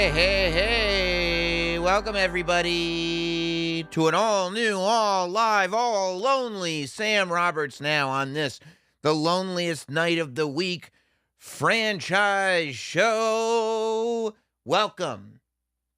Hey, welcome everybody to an all-new, all-live, all-lonely Sam Roberts Now on this, the loneliest night of the week franchise show. Welcome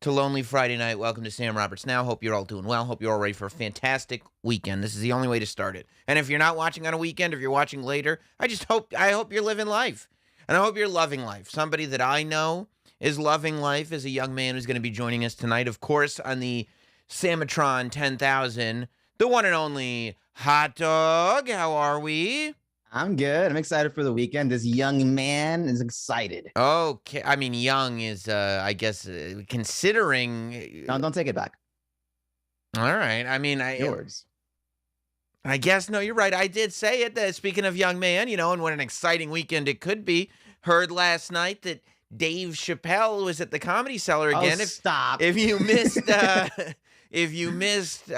to Lonely Friday Night. Welcome to Sam Roberts Now. Hope you're all doing well. Hope you're all ready for a fantastic weekend. This is the only way to start it. And if you're not watching on a weekend, if you're watching later, I hope you're living life. And I hope you're loving life. Somebody that I know is loving life is a young man who's going to be joining us tonight, of course, on the Samatron 10,000, the one and only Hot Dog. How are we? I'm good. I'm excited for the weekend. This young man is excited. Okay. I mean, young is, I guess, considering... No, don't take it back. All right. I mean, Yours. I guess, no, you're right. I did say it. Speaking of young man, and what an exciting weekend it could be. Heard last night that Dave Chappelle was at the Comedy Cellar again. Stop. If you missed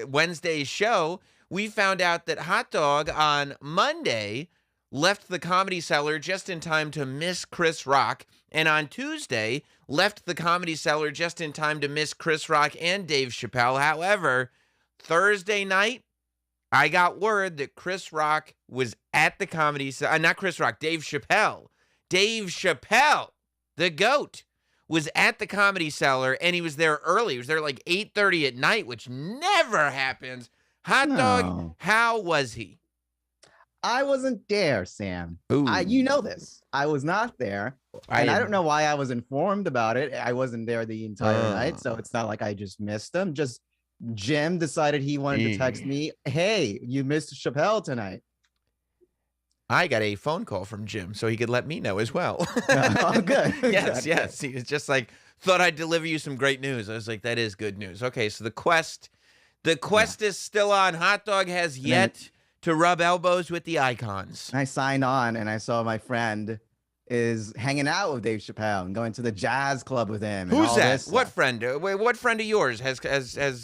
Wednesday's show, we found out that Hot Dog on Monday left the Comedy Cellar just in time to miss Chris Rock, and on Tuesday left the Comedy Cellar just in time to miss Chris Rock and Dave Chappelle. However, Thursday night, I got word that Chris Rock was at the Comedy Cellar. Not Chris Rock, Dave Chappelle. Dave Chappelle, the GOAT, was at the Comedy Cellar, and he was there early. He was there like 8:30 at night, which never happens. Hot Dog, how was he? I wasn't there, Sam. Ooh. You know this. I was not there. I don't know why I was informed about it. I wasn't there the entire night, so it's not like I just missed him. Just Jim decided he wanted to text me, hey, you missed Chappelle tonight. I got a phone call from Jim, so he could let me know as well. Oh, good. Yes. He was just like, thought I'd deliver you some great news. I was like, that is good news. Okay, so the quest is still on. Hot Dog has yet to rub elbows with the icons. I signed on, and I saw my friend is hanging out with Dave Chappelle and going to the jazz club with him. Who's that? What friend? What friend of yours has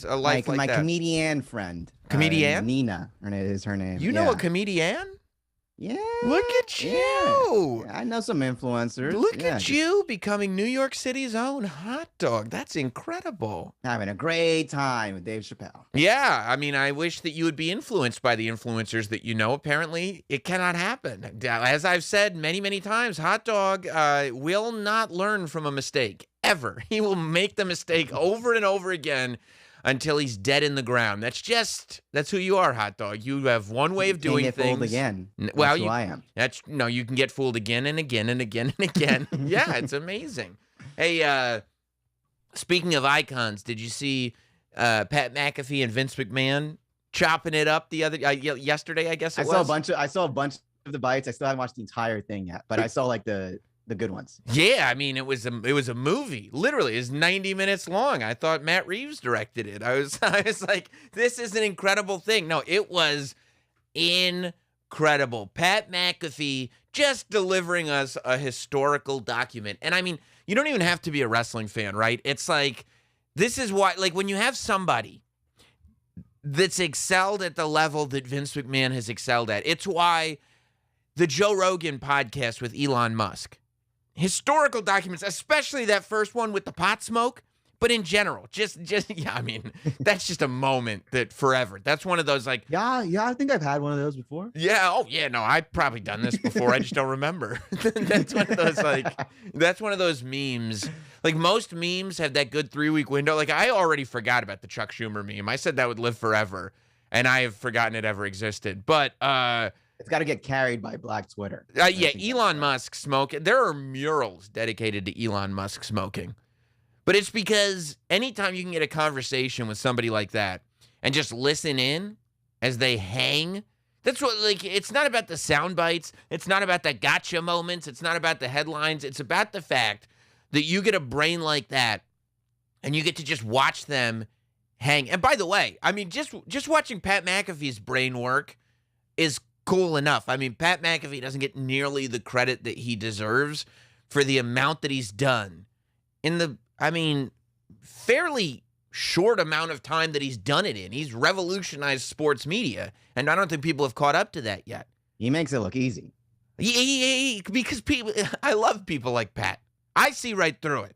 a life like that? My comedian friend. Comedian? Nina is her name. You know a comedian? Yeah. Look at you. Yeah, I know some influencers. Look at you becoming New York City's own Hot Dog. That's incredible. Having a great time with Dave Chappelle. Yeah. I mean, I wish that you would be influenced by the influencers that you know. Apparently, it cannot happen. As I've said many, many times, Hot Dog will not learn from a mistake, ever. He will make the mistake over and over again until he's dead in the ground. That's who you are, Hot Dog. You have one way of doing things. Fooled again. Well, who I am. You can get fooled again and again and again and again. Yeah, it's amazing. Hey, speaking of icons, did you see Pat McAfee and Vince McMahon chopping it up yesterday? I guess I saw a bunch of the bites. I still haven't watched the entire thing yet, but I saw like the good ones. Yeah, I mean, it was a movie. Literally, it's 90 minutes long. I thought Matt Reeves directed it. I was like, this is an incredible thing. No, it was incredible. Pat McAfee just delivering us a historical document. And I mean, you don't even have to be a wrestling fan, right? It's like, this is why, like, when you have somebody that's excelled at the level that Vince McMahon has excelled at, it's why the Joe Rogan podcast with Elon Musk, historical documents, especially that first one with the pot smoke, But in general, just yeah, I mean, that's just a moment that forever. That's one of those like Yeah, I think I've had one of those before. yeah, oh yeah, no, I've probably done this before. I just don't remember. That's one of those that's one of those memes. Like most memes have that good 3-week window. Like I already forgot about the Chuck Schumer meme. I said that would live forever, and I have forgotten it ever existed. But it's got to get carried by Black Twitter. Yeah, Elon Musk smoking. There are murals dedicated to Elon Musk smoking. But it's because anytime you can get a conversation with somebody like that and just listen in as they hang, that's what, like, it's not about the sound bites. It's not about the gotcha moments. It's not about the headlines. It's about the fact that you get a brain like that and you get to just watch them hang. And by the way, I mean, just watching Pat McAfee's brain work is cool enough. I mean, Pat McAfee doesn't get nearly the credit that he deserves for the amount that he's done in the, I mean, fairly short amount of time that he's done it in. He's revolutionized sports media, and I don't think people have caught up to that yet. He makes it look easy. Because people, I love people like Pat. I see right through it.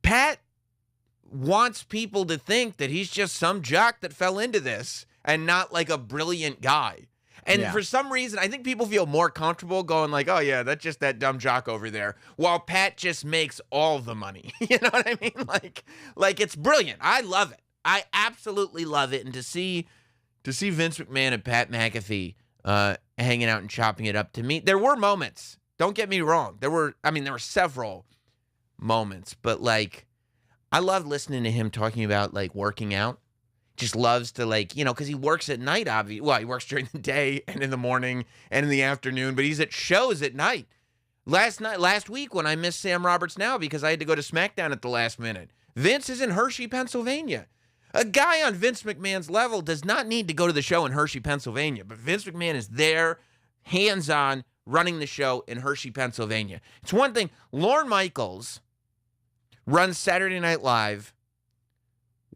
Pat wants people to think that he's just some jock that fell into this and not like a brilliant guy. And for some reason, I think people feel more comfortable going like, oh, yeah, that's just that dumb jock over there, while Pat just makes all the money. You know what I mean? Like it's brilliant. I love it. I absolutely love it. And to see Vince McMahon and Pat McAfee hanging out and chopping it up, to me, there were moments. Don't get me wrong. There were several moments. But, like, I love listening to him talking about, like, working out. Just loves to, like, you know, because he works at night, obviously. Well, he works during the day and in the morning and in the afternoon, but he's at shows at night. Last week when I missed Sam Roberts Now because I had to go to SmackDown at the last minute, Vince is in Hershey, Pennsylvania. A guy on Vince McMahon's level does not need to go to the show in Hershey, Pennsylvania, but Vince McMahon is there, hands-on, running the show in Hershey, Pennsylvania. It's one thing. Lorne Michaels runs Saturday Night Live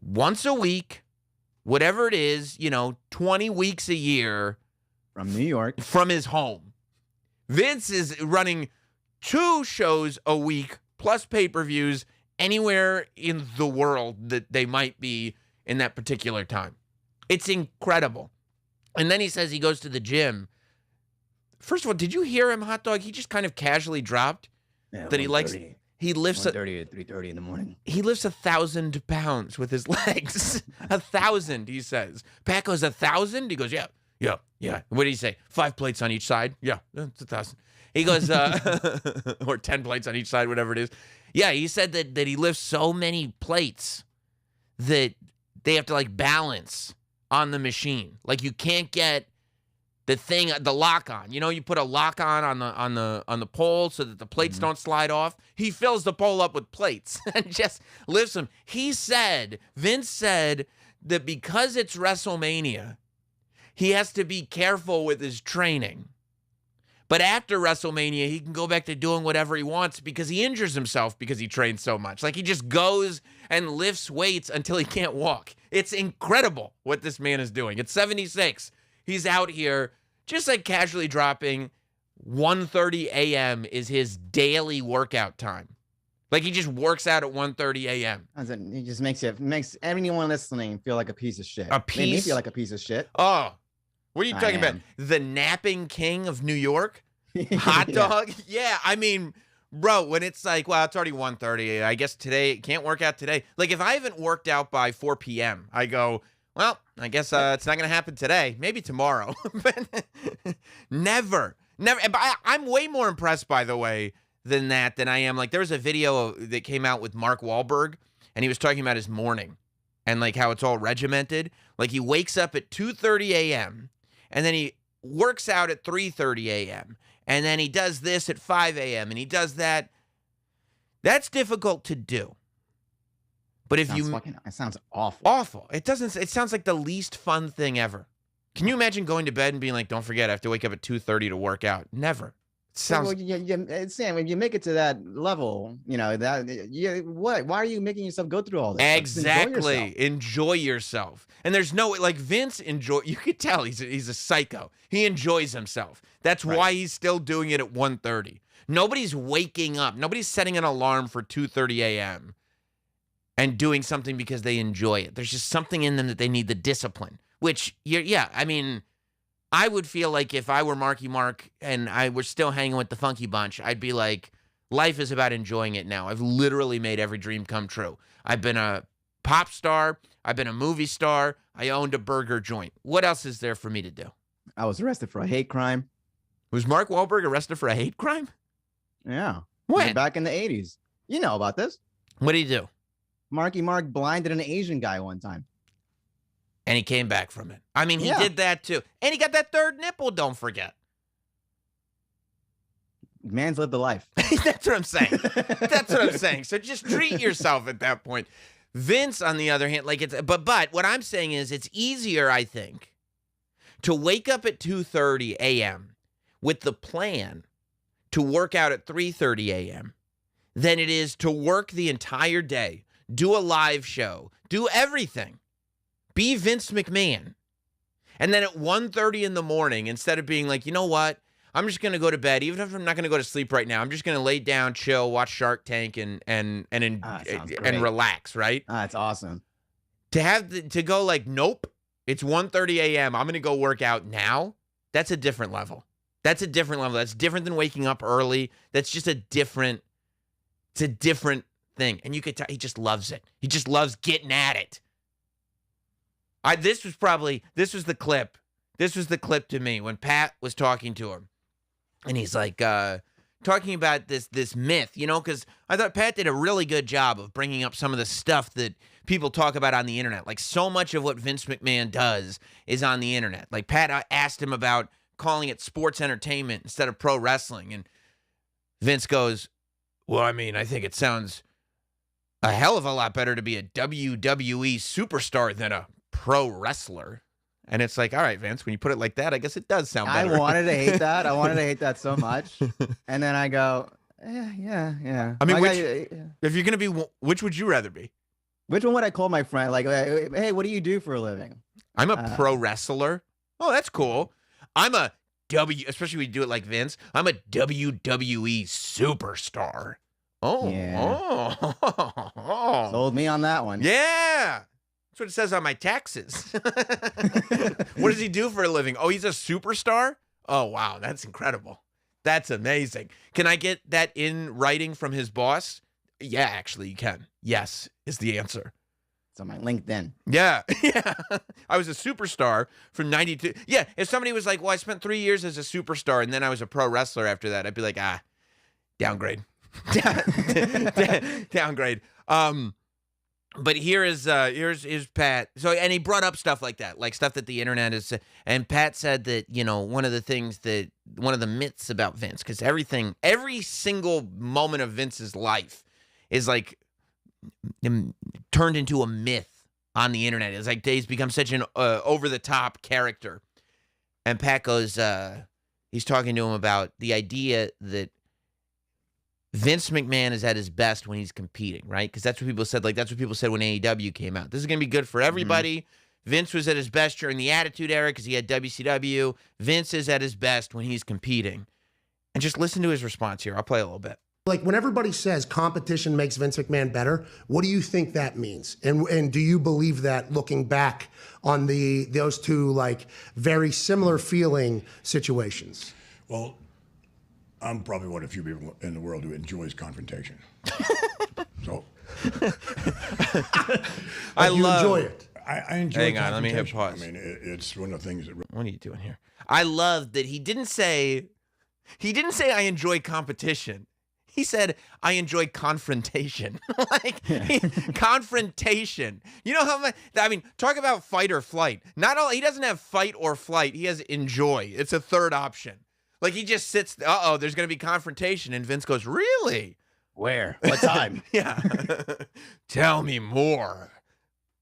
once a week, whatever it is, 20 weeks a year. From New York. From his home. Vince is running 2 shows a week, plus pay-per-views, anywhere in the world that they might be in that particular time. It's incredible. And then he says he goes to the gym. First of all, did you hear him, Hot Dog? He just kind of casually dropped that he likes... He lifts 1:30 to 3:30 in the morning. He lifts 1,000 pounds with his legs. 1,000, he says. Pat goes, 1,000? He goes, yeah. What did he say? 5 plates on each side? Yeah, it's 1,000. He goes, or 10 plates on each side, whatever it is. Yeah, he said that he lifts so many plates that they have to like balance on the machine. Like you can't get the lock on. You put a lock on the pole so that the plates don't slide off. He fills the pole up with plates and just lifts them. Vince said that because it's WrestleMania, he has to be careful with his training. But after WrestleMania, he can go back to doing whatever he wants because he injures himself because he trains so much. Like he just goes and lifts weights until he can't walk. It's incredible what this man is doing. At 76, he's out here just like casually dropping 1:30 a.m. is his daily workout time. Like he just works out at 1:30 a.m. He just makes anyone listening feel like a piece of shit. Made me feel like a piece of shit. Oh, what are you talking about? The napping king of New York? Hot Dog? Yeah, I mean, bro, when it's like, well, it's already 1:30. I guess today, it can't work out today. Like if I haven't worked out by 4 p.m., I go, well, I guess it's not going to happen today. Maybe tomorrow. But never. But I'm way more impressed, by the way, than I am. Like there was a video that came out with Mark Wahlberg, and he was talking about his morning and like how it's all regimented. Like he wakes up at 2:30 a.m., and then he works out at 3:30 a.m., and then he does this at 5 a.m., and he does that. That's difficult to do. But if it sounds awful. Awful. It sounds like the least fun thing ever. Can you imagine going to bed and being like, don't forget, I have to wake up at 2:30 to work out? Never. It sounds. Well, Sam, when you make it to that level, why are you making yourself go through all this? Exactly. Enjoy yourself. And there's no, like Vince you could tell he's a psycho. He enjoys himself. That's why he's still doing it at 1:30. Nobody's waking up. Nobody's setting an alarm for 2:30 a.m. and doing something because they enjoy it. There's just something in them that they need the discipline, which, yeah, I mean, I would feel like if I were Marky Mark and I were still hanging with the Funky Bunch, I'd be like, life is about enjoying it now. I've literally made every dream come true. I've been a pop star. I've been a movie star. I owned a burger joint. What else is there for me to do? I was arrested for a hate crime. Was Mark Wahlberg arrested for a hate crime? Yeah. When? Back in the 80s. You know about this. What did he do? Marky Mark blinded an Asian guy one time. And he came back from it. I mean, he did that too. And he got that third nipple, don't forget. Man's lived a life. That's what I'm saying. That's what I'm saying. So just treat yourself at that point. Vince, on the other hand, like but what I'm saying is it's easier, I think, to wake up at 2:30 a.m. with the plan to work out at 3:30 a.m. than it is to work the entire day, do a live show, do everything. Be Vince McMahon. And then at 1:30 in the morning, instead of being like, you know what? I'm just going to go to bed. Even if I'm not going to go to sleep right now, I'm just going to lay down, chill, watch Shark Tank, and relax, right? That's awesome. To go like, nope, it's 1:30 a.m. I'm going to go work out now. That's a different level. That's a different level. That's different than waking up early. That's just it's a different thing. And you could tell he just loves it. He just loves getting at it. This was the clip. This was the clip to me when Pat was talking to him. And he's like, talking about this myth, because I thought Pat did a really good job of bringing up some of the stuff that people talk about on the internet. Like, so much of what Vince McMahon does is on the internet. Like, Pat asked him about calling it sports entertainment instead of pro wrestling. And Vince goes, well, I mean, I think it sounds a hell of a lot better to be a WWE superstar than a pro wrestler. And it's like, all right, Vince, when you put it like that, I guess it does sound better. I wanted to hate that. I wanted to hate that so much. And then I go, yeah. I mean, if you're going to be, which would you rather be? Which one would I call my friend? Like, hey, what do you do for a living? I'm a pro wrestler. Oh, that's cool. I'm a especially when you do it like Vince, I'm a WWE superstar. Oh, yeah. Oh. Sold me on that one. Yeah. That's what it says on my taxes. What does he do for a living? Oh, he's a superstar? Oh, wow. That's incredible. That's amazing. Can I get that in writing from his boss? Yeah, actually, you can. Yes is the answer. It's on my LinkedIn. Yeah. I was a superstar from 92. Yeah, if somebody was like, well, I spent 3 years as a superstar and then I was a pro wrestler after that, I'd be like, downgrade. Downgrade. But here's Pat. So, and he brought up stuff like that, like stuff that the internet is. And Pat said that, one of the myths about Vince, because every single moment of Vince's life is like turned into a myth on the internet. It's like he's become such an over the top character. And Pat goes, he's talking to him about the idea that Vince McMahon is at his best when he's competing, right? Because that's what people said. Like, that's what people said when AEW came out. This is going to be good for everybody. Mm-hmm. Vince was at his best during the Attitude Era because he had WCW. Vince is at his best when he's competing. And just listen to his response here. I'll play a little bit. Like, when everybody says competition makes Vince McMahon better, what do you think that means? And do you believe that, looking back on those two, like, very similar feeling situations? Well, I'm probably one of the few people in the world who enjoys confrontation. So I enjoy it. I enjoy. Hang on, let me hit pause. I mean, it's one of the things that. What are you doing here? I love that he didn't say I enjoy competition. He said I enjoy confrontation. Confrontation. You know how much? I mean, talk about fight or flight. He doesn't have fight or flight. He has enjoy. It's a third option. Like, he just sits, there's going to be confrontation. And Vince goes, really? Where? What time? Yeah. Tell me more.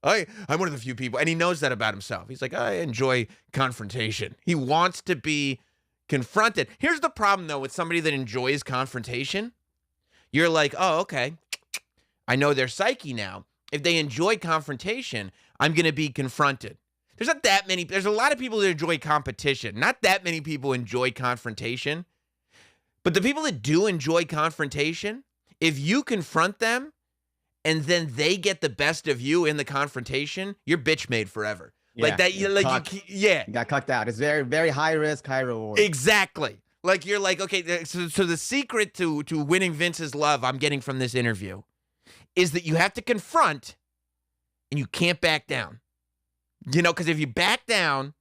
I'm one of the few people, and he knows that about himself. He's like, I enjoy confrontation. He wants to be confronted. Here's the problem, though, with somebody that enjoys confrontation. You're like, oh, okay. I know their psyche now. If they enjoy confrontation, I'm going to be confronted. There's a lot of people that enjoy competition. Not that many people enjoy confrontation. But the people that do enjoy confrontation, if you confront them and then they get the best of you in the confrontation, you're bitch made forever. Yeah, like that, you you got cucked out. It's very, very high risk, high reward. Exactly. Like you're like, okay, so the secret to winning Vince's love I'm getting from this interview is that you have to confront and you can't back down. Because if you back down,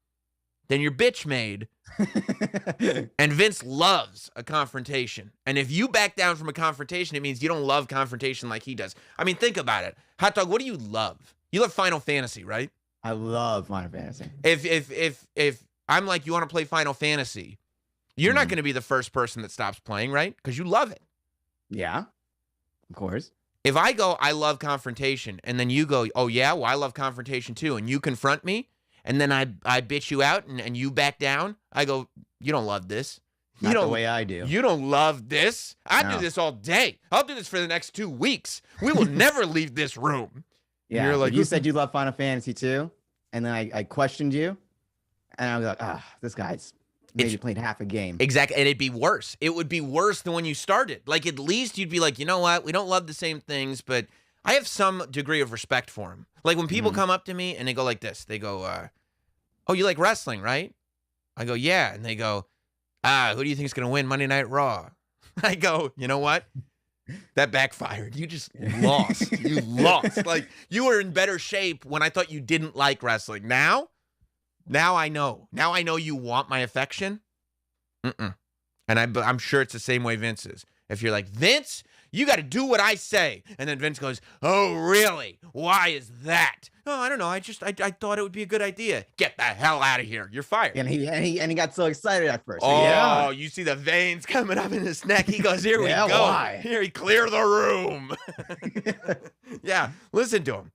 then you're bitch made. And Vince loves a confrontation. And if you back down from a confrontation, it means you don't love confrontation like he does. I mean, think about it. Hot Dog, what do you love? You love Final Fantasy, right? I love Final Fantasy. If I'm like, you want to play Final Fantasy, you're not going to be the first person that stops playing, right? Because you love it. Yeah, of course. If I go, I love confrontation, and then you go, oh yeah, well, I love confrontation too, and you confront me, and then I bitch you out, and you back down, I go, you don't love this. Not the way I do. You don't love this. I do this all day. I'll do this for the next 2 weeks. We will never leave this room. Yeah, you're like, you said you love Final Fantasy too, and then I questioned you, and I was like, this guy's maybe played half a game. Exactly, and it'd be worse. It would be worse than when you started. Like, at least you'd be like, you know what? We don't love the same things, but I have some degree of respect for him. Like, when people come up to me and they go like this, they go, oh, you like wrestling, right? I go, yeah. And they go, who do you think is going to win Monday Night Raw? I go, you know what? That backfired. You just lost. You lost. Like, you were in better shape when I thought you didn't like wrestling. Now I know. Now I know you want my affection. And I'm sure it's the same way Vince is. If you're like, Vince, you got to do what I say. And then Vince goes, oh, really? Why is that? Oh, I don't know. I thought it would be a good idea. Get the hell out of here. You're fired. And he got so excited at first. Oh, yeah. You see the veins coming up in his neck. He goes, here we go. Why? Here, he clear the room. Yeah, listen to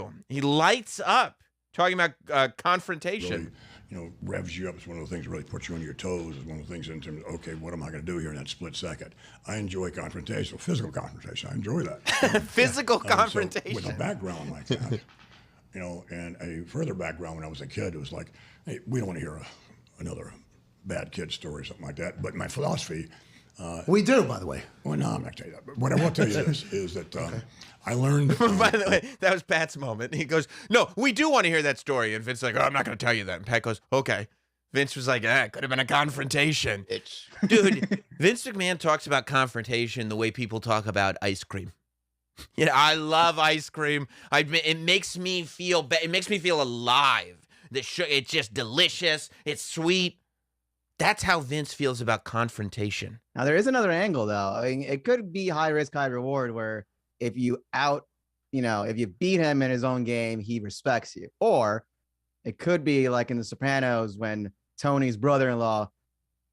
him. He lights up. Talking about confrontation. Really, revs you up. It's one of the things that really puts you on your toes. It's one of the things in terms of, okay, what am I going to do here in that split second? I enjoy confrontation, physical confrontation. I enjoy that. Physical confrontation. So with a background like that, and a further background when I was a kid, it was like, hey, we don't want to hear another bad kid story or something like that. But my philosophy. We do, by the way. Well, no, I'm not going to tell you that. But what I will tell you is that I learned. By the way, that was Pat's moment. He goes, no, we do want to hear that story. And Vince's like, oh, I'm not going to tell you that. And Pat goes, okay. Vince was like, it could have been a confrontation. Dude, Vince McMahon talks about confrontation the way people talk about ice cream. I love ice cream. It makes me feel it makes me feel alive. It's just delicious. It's sweet. That's how Vince feels about confrontation. Now, there is another angle, though. I mean, it could be high risk, high reward, where if you beat him in his own game, he respects you. Or it could be like in The Sopranos when Tony's brother-in-law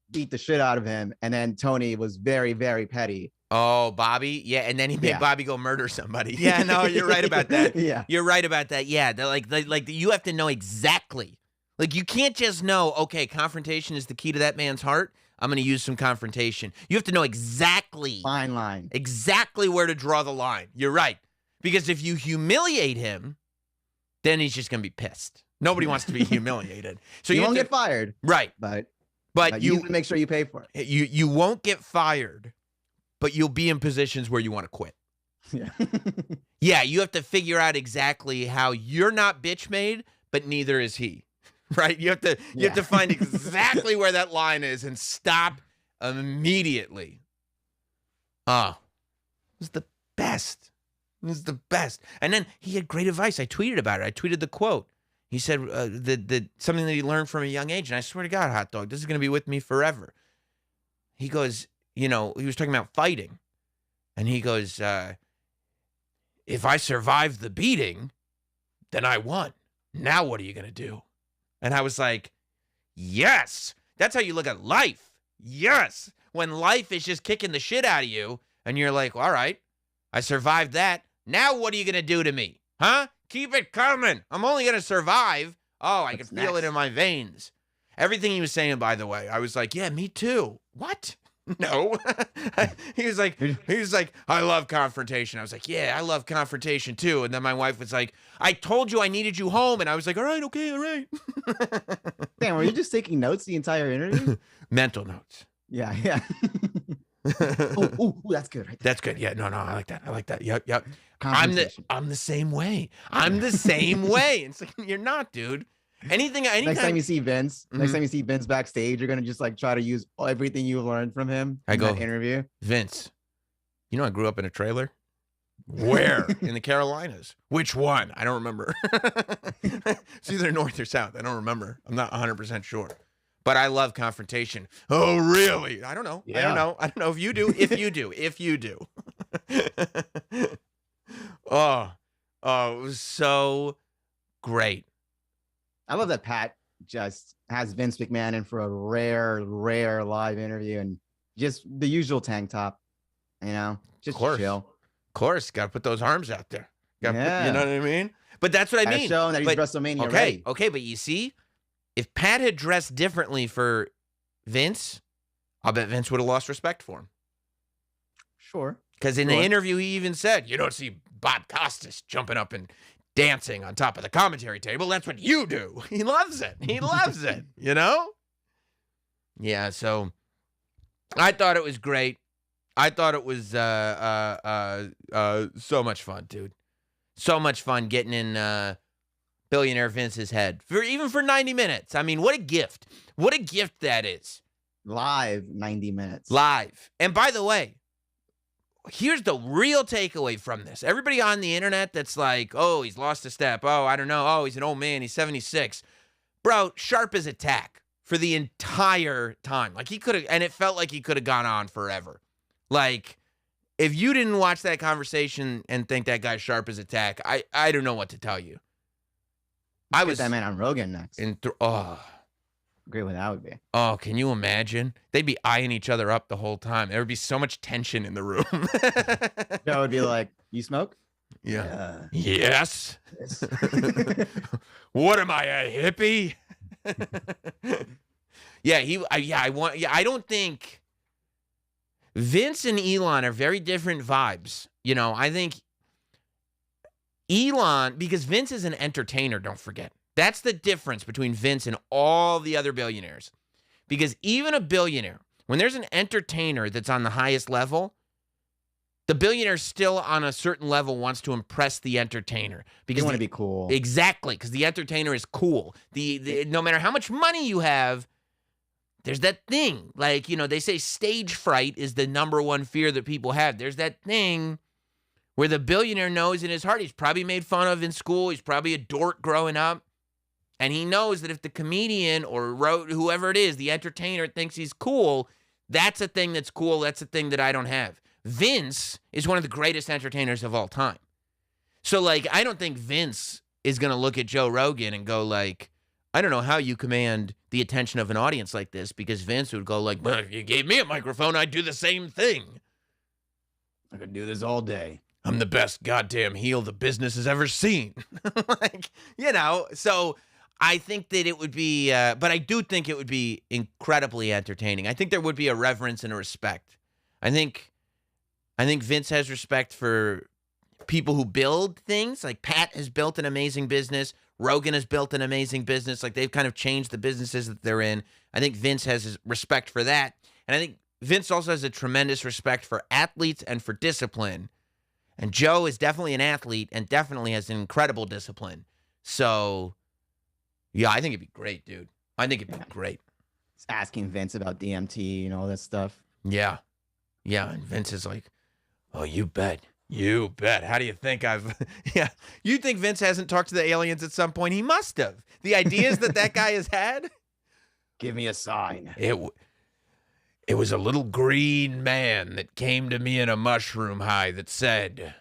beat the shit out of him, and then Tony was very, very petty. Oh, Bobby? Yeah, and then he made Bobby go murder somebody. Yeah, no, you're right about that. Yeah. You're right about that. Yeah, like you have to know exactly. Like, you can't just know, okay, confrontation is the key to that man's heart. I'm going to use some confrontation. You have to know exactly. Fine line. Exactly where to draw the line. You're right. Because if you humiliate him, then he's just going to be pissed. Nobody wants to be humiliated. So you won't get fired. Right. But you make sure you pay for it. You won't get fired, but you'll be in positions where you want to quit. Yeah. Yeah, you have to figure out exactly how you're not bitch made, but neither is he. Right? You have to find exactly where that line is and stop immediately. Oh, it was the best. It was the best. And then he had great advice. I tweeted about it. I tweeted the quote. He said something that he learned from a young age. And I swear to God, Hot Dog, this is going to be with me forever. He goes, he was talking about fighting. And he goes, if I survived the beating, then I won. Now what are you going to do? And I was like, yes, that's how you look at life. Yes. When life is just kicking the shit out of you and you're like, all right, I survived that. Now what are you going to do to me? Huh? Keep it coming. I'm only going to survive. Oh, I can feel it in my veins. Everything he was saying, by the way, I was like, yeah, me too. What? No. he was like, I love confrontation. I was like, yeah, I love confrontation too. And then my wife was like, I told you I needed you home. And I was like, all right, okay, all right. Damn, were you just taking notes the entire interview? Mental notes. Yeah. Oh, that's good. Right there. That's good. Yeah, no, I like that. Yep. I'm the same way. I'm the same way. It's like, you're not, dude. Next time you see Vince backstage, you're gonna just like try to use everything you learned from him in that interview. Vince, you know I grew up in a trailer. Where? In the Carolinas. Which one? I don't remember. It's either north or south. I don't remember. I'm not 100% sure. But I love confrontation. Oh, really? I don't know. Yeah. I don't know if you do. If you do. Oh, it was so great. I love that Pat just has Vince McMahon in for a rare live interview and just the usual tank top, just chill. Of course, got to put those arms out there. You know what I mean? But that's what I mean. Show him that he's WrestleMania ready. Okay, but you see, if Pat had dressed differently for Vince, I'll bet Vince would have lost respect for him. Sure. Because in the interview, he even said, you don't see Bob Costas jumping up and dancing on top of the commentary table. That's what you do. He loves it. He loves it, Yeah, so I thought it was great. I thought it was so much fun, dude. So much fun getting in billionaire Vince's head, even for 90 minutes. I mean, what a gift. What a gift that is. Live 90 minutes. Live. And by the way, here's the real takeaway from this. Everybody on the internet that's like, oh, he's lost a step. Oh, I don't know. Oh, he's an old man. He's 76. Bro, sharp as a tack for the entire time. Like, he could have, and it felt like he could have gone on forever. Like, if you didn't watch that conversation and think that guy's sharp as a tack, I don't know what to tell you. I was that man on Rogan next. Great what that would be. Oh, can you imagine? They'd be eyeing each other up the whole time. There would be so much tension in the room. That would be like, you smoke? Yeah. Yes. What am I, a hippie? I don't think Vince and Elon are very different vibes. I think Elon, because Vince is an entertainer, don't forget. That's the difference between Vince and all the other billionaires. Because even a billionaire, when there's an entertainer that's on the highest level, the billionaire still on a certain level wants to impress the entertainer. Because they want to be cool. Exactly, because the entertainer is cool. No matter how much money you have, there's that thing. Like, they say stage fright is the number one fear that people have. There's that thing where the billionaire knows in his heart he's probably made fun of in school. He's probably a dork growing up. And he knows that if the comedian or whoever it is, the entertainer, thinks he's cool, that's a thing that's cool. That's a thing that I don't have. Vince is one of the greatest entertainers of all time. So, like, I don't think Vince is going to look at Joe Rogan and go, like, I don't know how you command the attention of an audience like this, because Vince would go like, well, if you gave me a microphone, I'd do the same thing. I could do this all day. I'm the best goddamn heel the business has ever seen. So I think that it would be, but I do think it would be incredibly entertaining. I think there would be a reverence and a respect. I think Vince has respect for people who build things. Like Pat has built an amazing business. Rogan has built an amazing business. Like they've kind of changed the businesses that they're in. I think Vince has respect for that. And I think Vince also has a tremendous respect for athletes and for discipline. And Joe is definitely an athlete and definitely has an incredible discipline. So, yeah, I think it'd be great, dude. I think it'd be great. It's asking Vince about DMT and all that stuff. Yeah. Yeah, and Vince is like, oh, you bet. You bet. How do you think yeah. You think Vince hasn't talked to the aliens at some point? He must have. The ideas that guy has had? Give me a sign. It was a little green man that came to me in a mushroom high that said,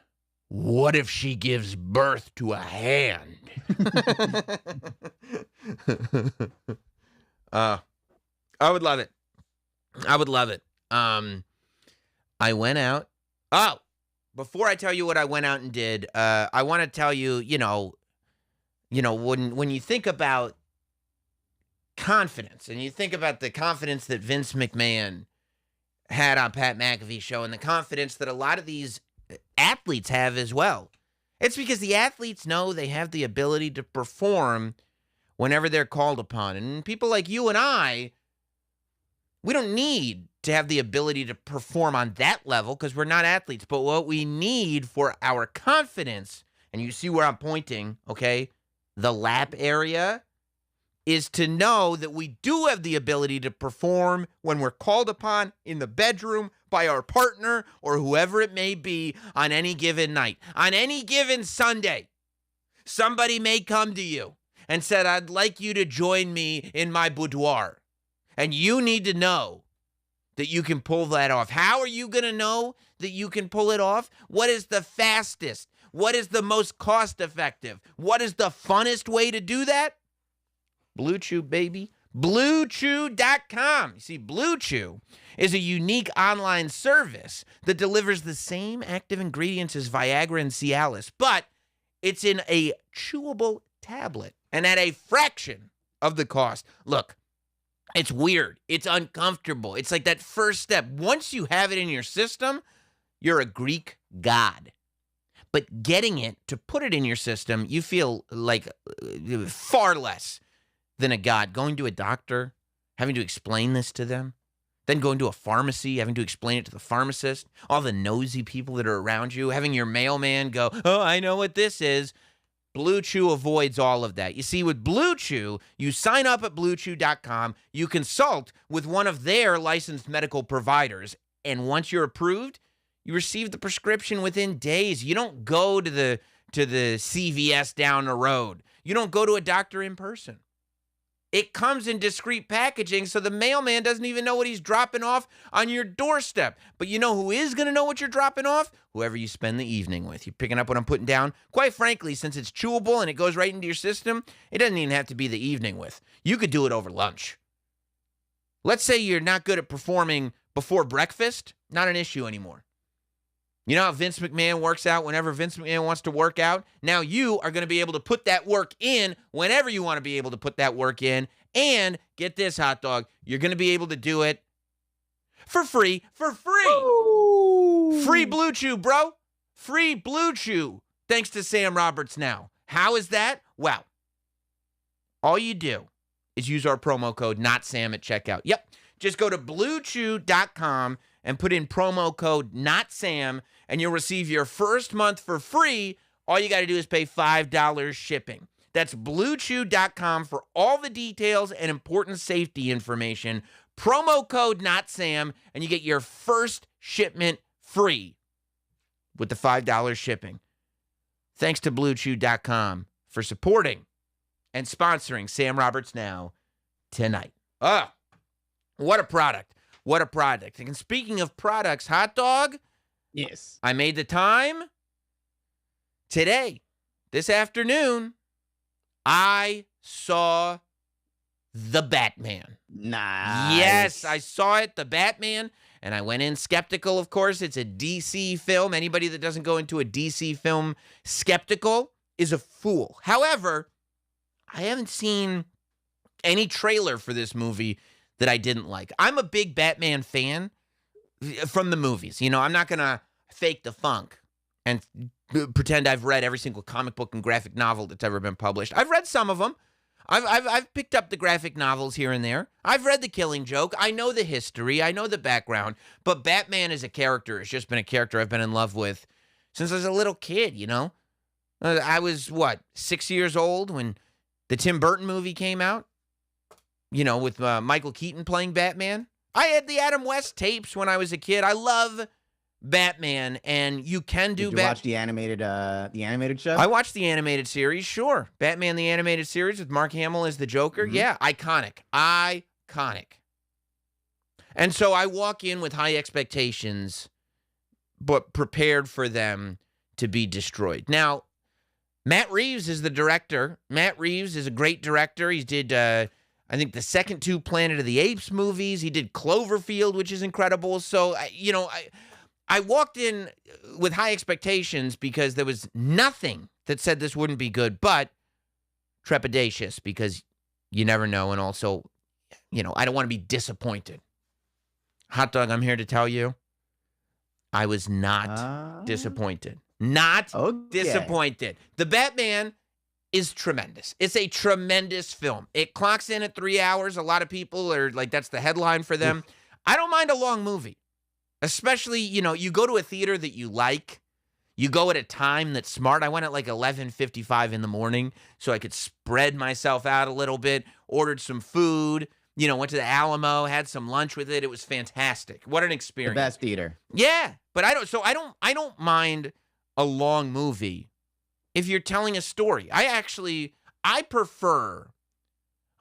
what if she gives birth to a hand? I would love it. I would love it. I went out. Oh, before I tell you what I went out and did, I want to tell you, when you think about confidence and you think about the confidence that Vince McMahon had on Pat McAfee's show and the confidence that a lot of these athletes have as well, it's because the athletes know they have the ability to perform whenever they're called upon. And people like you and I, We don't need to have the ability to perform on that level because we're not athletes. But what we need for our confidence, and you see where I'm pointing, okay, the lap area, is to know that we do have the ability to perform when we're called upon in the bedroom by our partner or whoever it may be on any given night. On any given Sunday, somebody may come to you and said, I'd like you to join me in my boudoir. And you need to know that you can pull that off. How are you going to know that you can pull it off? What is the fastest? What is the most cost effective? What is the funnest way to do that? Blue Chew, baby. BlueChew.com. You see, Blue Chew is a unique online service that delivers the same active ingredients as Viagra and Cialis, but it's in a chewable tablet and at a fraction of the cost. Look, it's weird. It's uncomfortable. It's like that first step. Once you have it in your system, you're a Greek god. But getting it, to put it in your system, you feel like far less than a god. Going to a doctor, having to explain this to them, then going to a pharmacy, having to explain it to the pharmacist, all the nosy people that are around you, having your mailman go, oh, I know what this is. Blue Chew avoids all of that. You see, with Blue Chew, you sign up at BlueChew.com, you consult with one of their licensed medical providers, and once you're approved, you receive the prescription within days. You don't go to the CVS down the road. You don't go to a doctor in person. It comes in discreet packaging, so the mailman doesn't even know what he's dropping off on your doorstep. But you know who is going to know what you're dropping off? Whoever you spend the evening with. You picking up what I'm putting down? Quite frankly, since it's chewable and it goes right into your system, it doesn't even have to be the evening with. You could do it over lunch. Let's say you're not good at performing before breakfast. Not an issue anymore. You know how Vince McMahon works out whenever Vince McMahon wants to work out? Now you are going to be able to put that work in whenever you want to be able to put that work in. And get this, hot dog, you're going to be able to do it for free. For free. Ooh. Free Blue Chew, bro. Free Blue Chew. Thanks to Sam Roberts now. How is that? Well, all you do is use our promo code NOTSAM at checkout. Yep. Just go to BlueChew.com and put in promo code NOTSAM, and you'll receive your first month for free. All you got to do is pay $5 shipping. That's BlueChew.com for all the details and important safety information. Promo code NOTSAM, and you get your first shipment free with the $5 shipping. Thanks to BlueChew.com for supporting and sponsoring Sam Roberts Now tonight. Oh, what a product. What a product. And speaking of products, hot dog. Yes. I made the time today, this afternoon. I saw The Batman. Nice. Yes, I saw it, The Batman, and I went in skeptical, of course. It's a DC film. Anybody that doesn't go into a DC film skeptical is a fool. However, I haven't seen any trailer for this movie that I didn't like. I'm a big Batman fan from the movies. You know, I'm not going to fake the funk and pretend I've read every single comic book and graphic novel that's ever been published. I've read some of them. I've picked up the graphic novels here and there. I've read The Killing Joke. I know the history. I know the background. But Batman as a character has just been a character I've been in love with since I was a little kid, you know? I was, 6 years old when the Tim Burton movie came out? You know, with Michael Keaton playing Batman. I had the Adam West tapes when I was a kid. I love Batman, and you can do. Did you watch the animated show? I watched the animated series, sure. Batman the animated series with Mark Hamill as the Joker. Mm-hmm. Yeah, iconic. And so I walk in with high expectations, but prepared for them to be destroyed. Now, Matt Reeves is the director. Matt Reeves is a great director. He did, I think, the second two Planet of the Apes movies. He did Cloverfield, which is incredible. So, I walked in with high expectations because there was nothing that said this wouldn't be good, but trepidatious because you never know. And also, I don't want to be disappointed. Hot dog, I'm here to tell you, I was not disappointed. Not disappointed. The Batman is tremendous. It's a tremendous film. It clocks in at 3 hours. A lot of people are like, that's the headline for them. I don't mind a long movie, especially, you go to a theater that you like. You go at a time that's smart. I went at like 11:55 in the morning so I could spread myself out a little bit, ordered some food, went to the Alamo, had some lunch with it. It was fantastic. What an experience. The best theater. Yeah, but I don't mind a long movie if you're telling a story. I prefer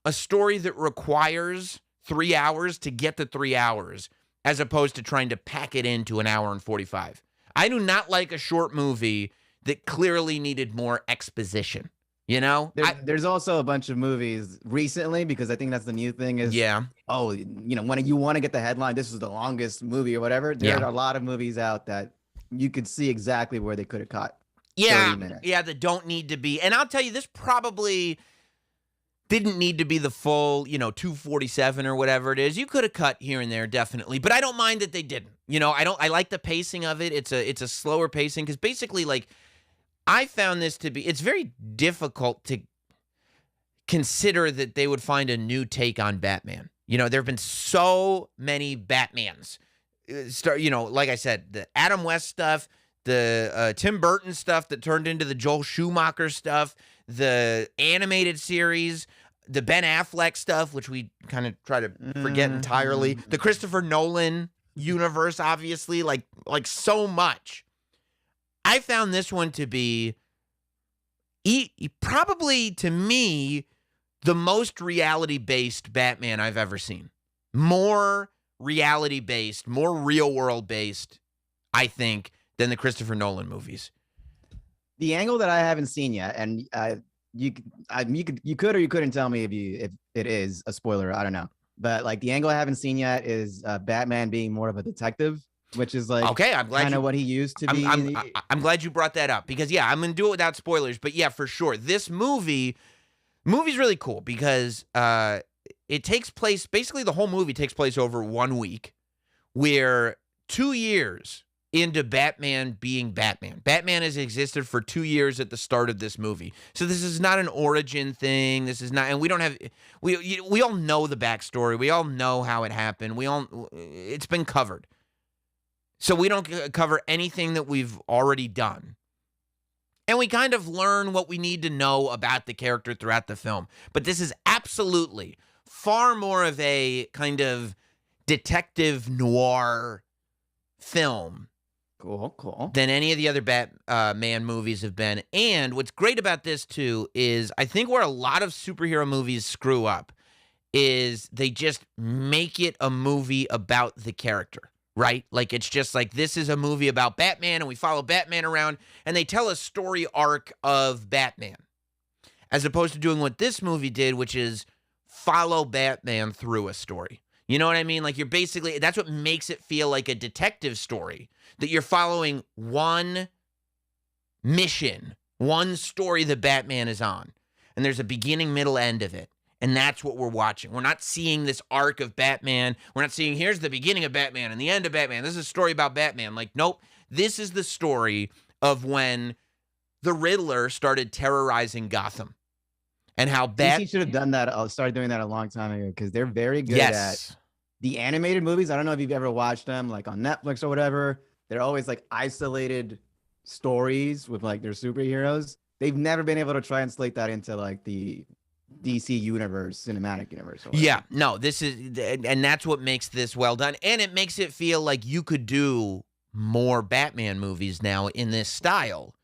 a story that requires 3 hours to get to 3 hours as opposed to trying to pack it into an hour and 45. I do not like a short movie that clearly needed more exposition, There's also a bunch of movies recently, because I think that's the new thing is, when you want to get the headline, this is the longest movie or whatever, there are a lot of movies out that you could see exactly where they could have cut 30 minutes. Yeah, that don't need to be. And I'll tell you, this probably didn't need to be the full, 247 or whatever it is. You could have cut here and there, definitely. But I don't mind that they didn't. I like the pacing of it. It's a slower pacing because basically, like, I found this to be, it's very difficult to consider that they would find a new take on Batman. There have been so many Batmans. Like I said, the Adam West stuff, the Tim Burton stuff that turned into the Joel Schumacher stuff, the animated series, the Ben Affleck stuff, which we kind of try to forget entirely, the Christopher Nolan universe, obviously, like so much. I found this one to be probably, to me, the most reality-based Batman I've ever seen. More reality-based, more real-world-based, I think, than the Christopher Nolan movies. The angle that I haven't seen yet, and you could or you couldn't tell me if it is a spoiler, I don't know. But like the angle I haven't seen yet is Batman being more of a detective, which is like kind of what he used to be. I'm glad you brought that up because I'm gonna do it without spoilers. But yeah, for sure, this movie's really cool because it takes place, basically the whole movie takes place over 1 week, where 2 years into Batman being Batman. Batman has existed for 2 years at the start of this movie. So this is not an origin thing. This is not, and we don't have, we all know the backstory. We all know how it happened. It's been covered. So we don't cover anything that we've already done. And we kind of learn what we need to know about the character throughout the film. But this is absolutely far more of a kind of detective noir film. Cool. Than any of the other Batman movies have been. And what's great about this, too, is I think where a lot of superhero movies screw up is they just make it a movie about the character, right? Like, it's just like, this is a movie about Batman, and we follow Batman around, and they tell a story arc of Batman, as opposed to doing what this movie did, which is follow Batman through a story. You know what I mean? Like, you're basically, that's what makes it feel like a detective story, that you're following one mission, one story that Batman is on. And there's a beginning, middle, end of it. And that's what we're watching. We're not seeing this arc of Batman. We're not seeing, here's the beginning of Batman and the end of Batman. This is a story about Batman. Like, nope. This is the story of when the Riddler started terrorizing Gotham. And how DC should have done that. Started doing that a long time ago because they're very good at the animated movies. I don't know if you've ever watched them, like on Netflix or whatever. They're always like isolated stories with like their superheroes. They've never been able to translate that into like the DC universe, cinematic universe. Yeah, no, this is, and that's what makes this well done, and it makes it feel like you could do more Batman movies now in this style.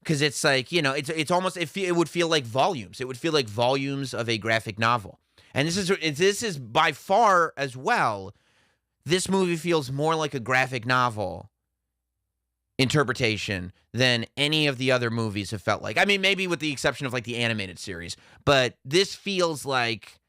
Because it's like, it's almost, it would feel like volumes. It would feel like volumes of a graphic novel. And this is by far as well, this movie feels more like a graphic novel interpretation than any of the other movies have felt like. I mean, maybe with the exception of like the animated series. But this feels like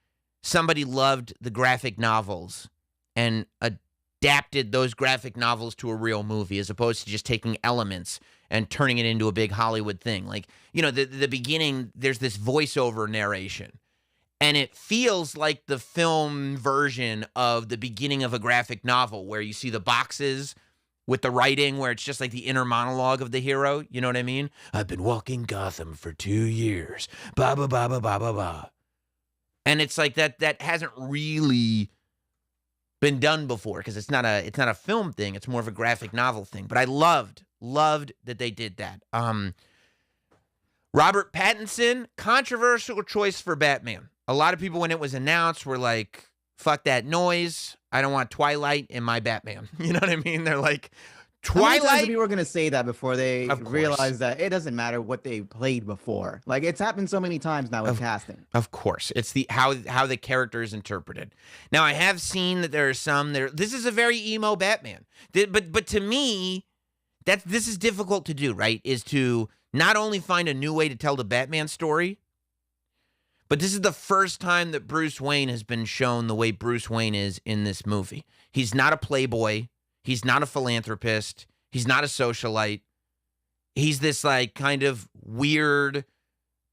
somebody loved the graphic novels and adapted those graphic novels to a real movie as opposed to just taking elements and turning it into a big Hollywood thing. Like, the beginning, there's this voiceover narration. And it feels like the film version of the beginning of a graphic novel where you see the boxes with the writing where it's just like the inner monologue of the hero. You know what I mean? I've been walking Gotham for 2 years. Ba ba ba ba ba ba ba. And it's like that hasn't really been done before because it's not a film thing. It's more of a graphic novel thing. But I loved that they did that. Robert Pattinson, controversial choice for Batman. A lot of people when it was announced were like, fuck that noise. I don't want Twilight in my Batman. You know what I mean? They're like, Twilight. How many times people were going to say that before they realize that it doesn't matter what they played before? Like, it's happened so many times now with casting. Of course. It's the how the character is interpreted. Now, I have seen that there are some there. This is a very emo Batman. But to me, this is difficult to do, right? Is to not only find a new way to tell the Batman story, but this is the first time that Bruce Wayne has been shown the way Bruce Wayne is in this movie. He's not a playboy. He's not a philanthropist. He's not a socialite. He's this like kind of weird,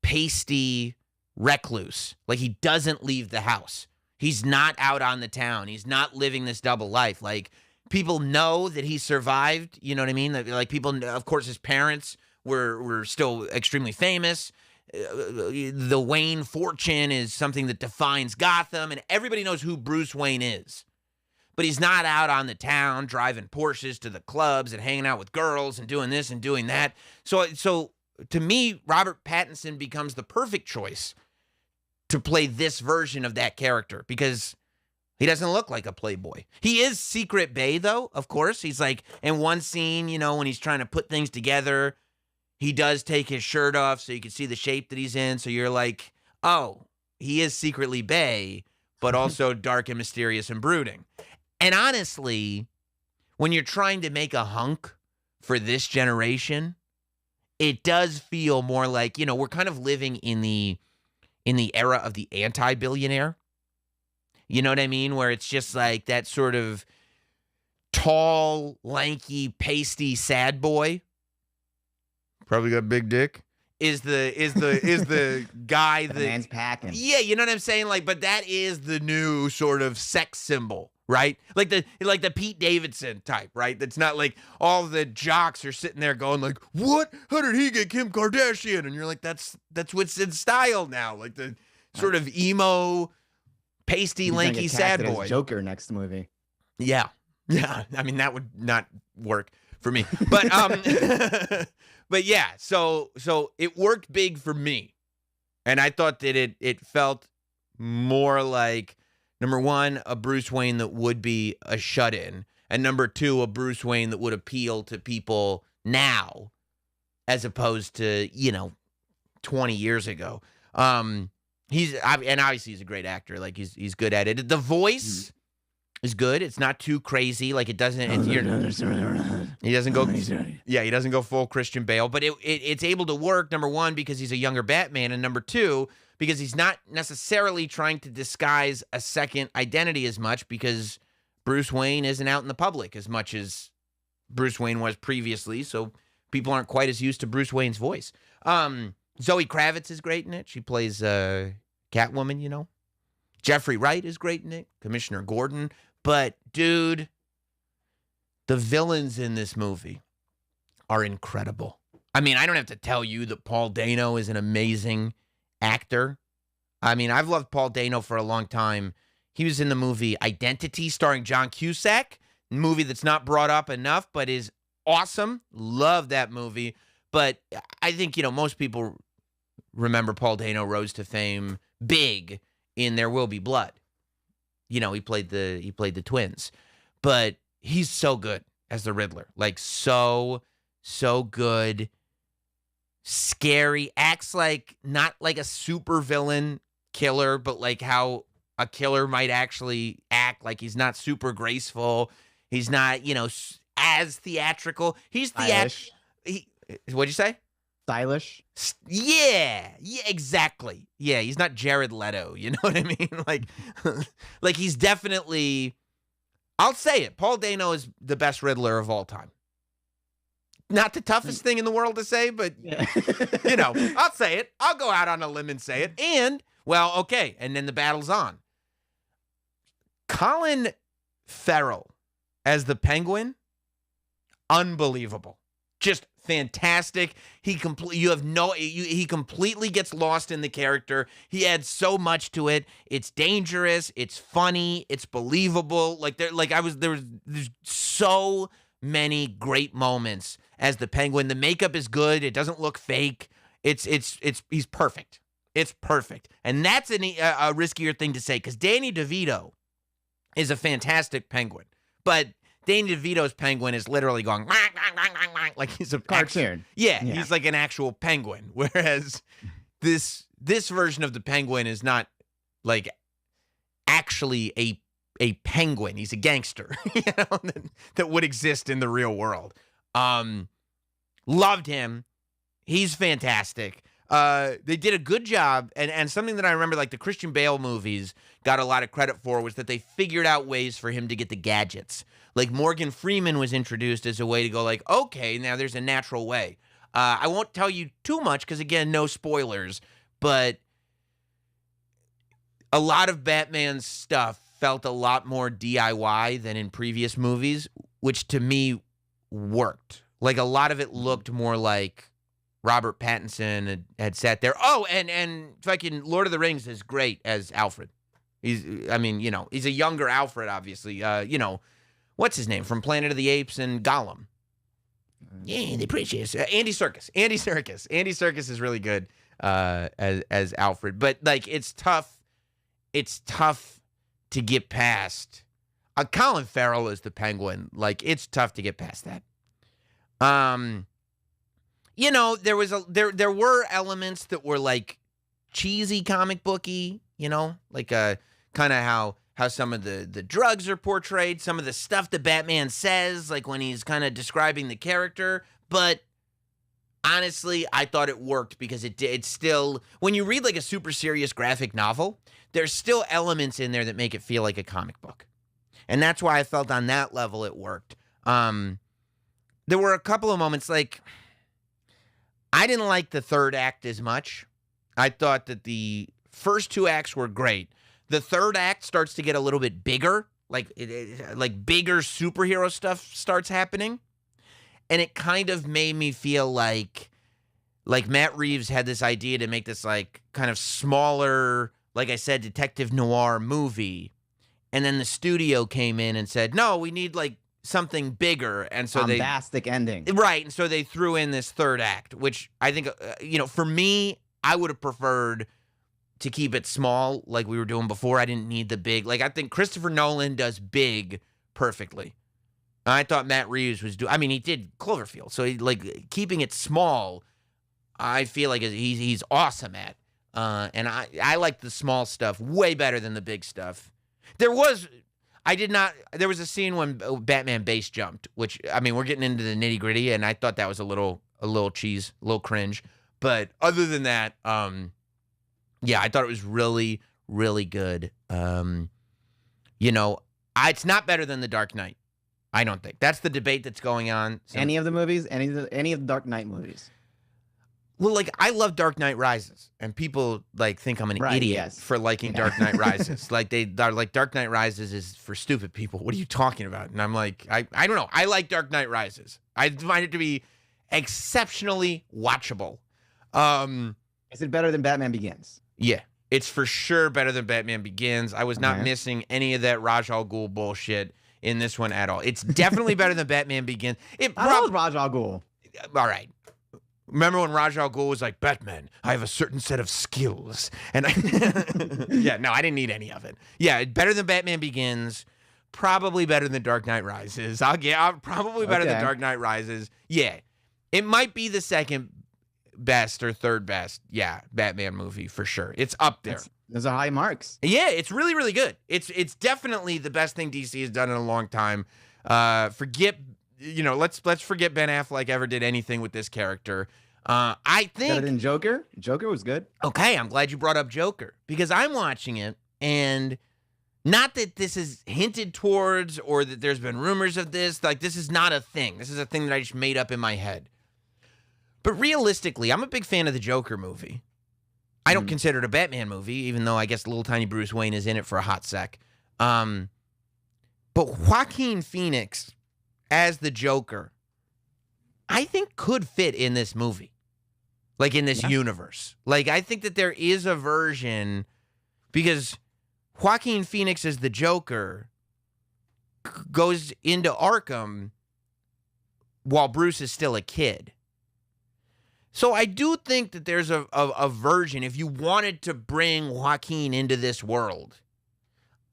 pasty recluse. Like he doesn't leave the house. He's not out on the town. He's not living this double life. Like people know that he survived. You know what I mean? Like people, of course, his parents were still extremely famous. The Wayne fortune is something that defines Gotham, and everybody knows who Bruce Wayne is. But he's not out on the town driving Porsches to the clubs and hanging out with girls and doing this and doing that. So to me, Robert Pattinson becomes the perfect choice to play this version of that character because he doesn't look like a playboy. He is Secret Bay, though, of course. He's like, in one scene, you know, when he's trying to put things together, he does take his shirt off so you can see the shape that he's in. So you're like, oh, he is secretly Bay, but also dark and mysterious and brooding. And honestly, when you're trying to make a hunk for this generation, it does feel more like, you know, we're kind of living in the era of the anti-billionaire. You know what I mean? Where it's just like that sort of tall, lanky, pasty, sad boy. Probably got a big dick. Is the guy that man's packing. Yeah, you know what I'm saying? Like, but that is the new sort of sex symbol, right? Like the Pete Davidson type, right? That's not like all the jocks are sitting there going like, what? How did he get Kim Kardashian? And you're like, that's what's in style now. Like the sort of emo, pasty, lanky, sad boy. Joker next movie. Yeah. I mean, that would not work for me. But but yeah, so it worked big for me. And I thought that it felt more like, number one, a Bruce Wayne that would be a shut-in, and number two, a Bruce Wayne that would appeal to people now as opposed to, 20 years ago. And obviously he's a great actor. Like he's good at it. The voice is good. It's not too crazy. Like it doesn't. He doesn't go. Yeah, he doesn't go full Christian Bale. But it's able to work. Number one, because he's a younger Batman, and number two, because he's not necessarily trying to disguise a second identity as much. Because Bruce Wayne isn't out in the public as much as Bruce Wayne was previously. So people aren't quite as used to Bruce Wayne's voice. Zoe Kravitz is great in it. She plays Catwoman. Jeffrey Wright is great in it. Commissioner Gordon. But, dude, the villains in this movie are incredible. I mean, I don't have to tell you that Paul Dano is an amazing actor. I mean, I've loved Paul Dano for a long time. He was in the movie Identity starring John Cusack, a movie that's not brought up enough, but is awesome. Love that movie. But I think, most people remember Paul Dano rose to fame big in There Will Be Blood. He played the twins. But he's so good as the Riddler. Like so good. Scary. Acts like not like a super villain killer, but like how a killer might actually act. Like he's not super graceful. He's not, as theatrical. He's stylish. What'd you say? Stylish. Yeah, exactly. Yeah, he's not Jared Leto. You know what I mean? Like he's definitely. I'll say it. Paul Dano is the best Riddler of all time. Not the toughest thing in the world to say, but I'll say it. I'll go out on a limb and say it. And okay, and then the battle's on. Colin Farrell as the Penguin. unbelievable. Just fantastic. He completely gets lost in the character. He adds so much to it. It's dangerous. It's funny. It's believable. There's so many great moments as the Penguin. The makeup is good. It doesn't look fake. He's perfect. It's perfect. And that's a riskier thing to say because Danny DeVito is a fantastic Penguin. But Danny DeVito's Penguin is literally going like he's a cartoon. He's like an actual penguin. Whereas this version of the Penguin is not like actually a penguin. He's a gangster, that would exist in the real world. Loved him. He's fantastic. They did a good job, and something that I remember, like the Christian Bale movies got a lot of credit for, was that they figured out ways for him to get the gadgets. Like Morgan Freeman was introduced as a way to go like, okay, now there's a natural way. I won't tell you too much because, again, no spoilers, but a lot of Batman's stuff felt a lot more DIY than in previous movies, which to me worked. Like a lot of it looked more like Robert Pattinson had sat there. Oh, and fucking Lord of the Rings is great as Alfred. He's a younger Alfred, obviously. What's his name from Planet of the Apes and Gollum? Yeah, the precious Andy Serkis. Andy Serkis is really good as Alfred. But like, it's tough. It's tough to get past. Colin Farrell is the Penguin. Like, it's tough to get past that. There were elements that were like cheesy comic booky, like kind of how some of the drugs are portrayed, some of the stuff that Batman says, like when he's kind of describing the character. But honestly, I thought it worked because it's still, when you read like a super serious graphic novel, there's still elements in there that make it feel like a comic book. And that's why I felt on that level it worked. There were a couple of moments like, I didn't like the third act as much. I thought that the first two acts were great. The third act starts to get a little bit bigger, like bigger superhero stuff starts happening. And it kind of made me feel like Matt Reeves had this idea to make this like kind of smaller, like I said, detective noir movie. And then the studio came in and said, no, we need like something bigger. And so bombastic ending. Right. And so they threw in this third act, which I think, for me, I would have preferred to keep it small like we were doing before. I didn't need the big. Like, I think Christopher Nolan does big perfectly. I thought Matt Reeves was he did Cloverfield. So, keeping it small, I feel like he's awesome at. And I like the small stuff way better than the big stuff. There was a scene when Batman base jumped, which, we're getting into the nitty gritty, and I thought that was a little cheese, a little cringe. But other than that, I thought it was really, really good. It's not better than The Dark Knight. I don't think. That's the debate that's going on. Any of the movies? Any of the Dark Knight movies? Well, I love Dark Knight Rises, and people think I'm an idiot for liking Dark Knight Rises. They're like, Dark Knight Rises is for stupid people. What are you talking about? And I'm like, I don't know. I like Dark Knight Rises. I find it to be exceptionally watchable. Is it better than Batman Begins? Yeah, it's for sure better than Batman Begins. I was not missing any of that Raj Al Ghul bullshit in this one at all. It's definitely better than Batman Begins. I love Raj Al Ghul. All right. Remember when Raj Al Ghul was like, Batman, I have a certain set of skills. And I didn't need any of it. Yeah, better than Batman Begins. Probably better than Dark Knight Rises. Probably better than Dark Knight Rises. Yeah. It might be the second best or third best. Yeah, Batman movie for sure. It's up there. Those are high marks. Yeah, it's really, really good. It's definitely the best thing DC has done in a long time. Let's forget Ben Affleck ever did anything with this character. I think better than Joker. Joker was good. Okay, I'm glad you brought up Joker because I'm watching it, and not that this is hinted towards or that there's been rumors of this. Like, this is not a thing. This is a thing that I just made up in my head. But realistically, I'm a big fan of the Joker movie. I don't consider it a Batman movie, even though I guess little tiny Bruce Wayne is in it for a hot sec. But Joaquin Phoenix as the Joker I think could fit in this movie. Like in this universe. Like I think that there is a version because Joaquin Phoenix as the Joker goes into Arkham while Bruce is still a kid. So I do think that there's a version, if you wanted to bring Joaquin into this world,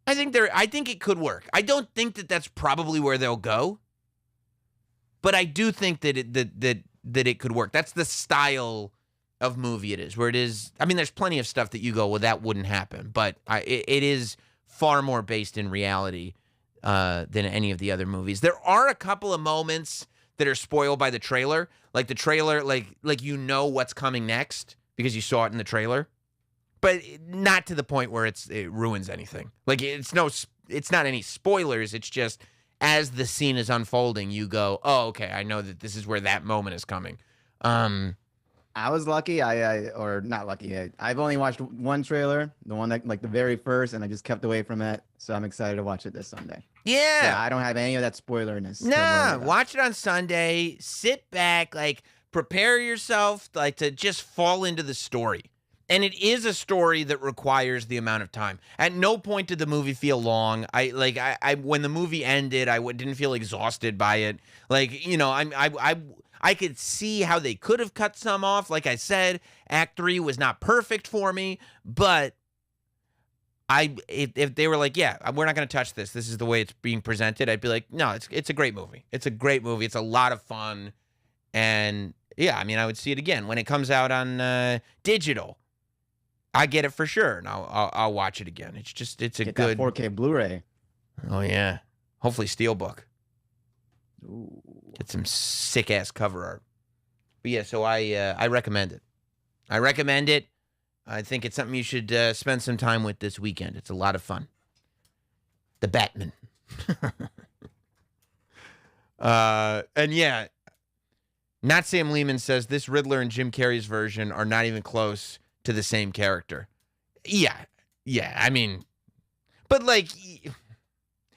I think it could work. I don't think that that's probably where they'll go, but I do think that it could work. That's the style of movie it is, where it is. I mean, there's plenty of stuff that you go, well, that wouldn't happen, but it is far more based in reality than any of the other movies. There are a couple of moments that are spoiled by the trailer. Like the trailer, like you know what's coming next because you saw it in the trailer, but not to the point where it ruins anything. Like it's not any spoilers. It's just as the scene is unfolding, you go, oh, okay, I know that this is where that moment is coming. I was lucky. Or not lucky. I've only watched one trailer, the one that like the very first, and I just kept away from it. So I'm excited to watch it this Sunday. Yeah. I don't have any of that spoilerness. Nah, watch it on Sunday. Sit back, like prepare yourself, like to just fall into the story. And it is a story that requires the amount of time. At no point did the movie feel long. I when the movie ended, I didn't feel exhausted by it. Like, you know, I could see how they could have cut some off. Like I said, Act 3 was not perfect for me, but if they were like, yeah, we're not going to touch this. This is the way it's being presented. I'd be like, no, it's a great movie. It's a great movie. It's a lot of fun. And yeah, I mean, I would see it again when it comes out on digital. I get it for sure, and I'll watch it again. It's a Get good that 4K Blu-ray. Oh yeah, hopefully Steelbook. Ooh. Get some sick ass cover art. But yeah, so I recommend it. I recommend it. I think it's something you should spend some time with this weekend. It's a lot of fun. The Batman. And yeah, Not Sam Lehman says this Riddler and Jim Carrey's version are not even close to the same character. Yeah. I mean, but like,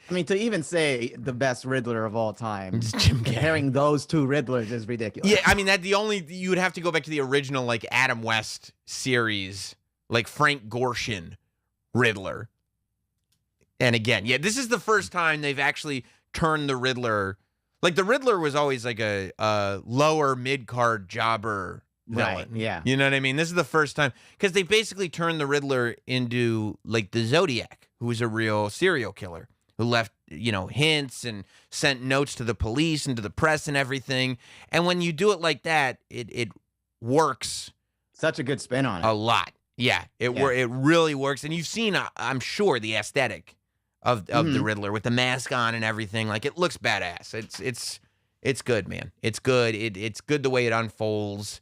I mean, to even say the best Riddler of all time, Jim Carrey. comparing those two Riddlers is ridiculous. Yeah, I mean, you would have to go back to the original, like, Adam West series, like Frank Gorshin Riddler. And again, yeah, this is the first time they've actually turned the Riddler. Like, the Riddler was always like a lower mid-card jobber villain. Right, yeah. You know what I mean? This is the first time, because they basically turned the Riddler into, like, the Zodiac, who was a real serial killer, who left, you know, hints and sent notes to the police and to the press and everything. And when you do it like that, it works. Such a good spin on it. A lot. Yeah, it really works. And you've seen, I'm sure, the aesthetic of the Riddler with the mask on and everything. Like, it looks badass. It's good, man. It's good. It's good the way it unfolds.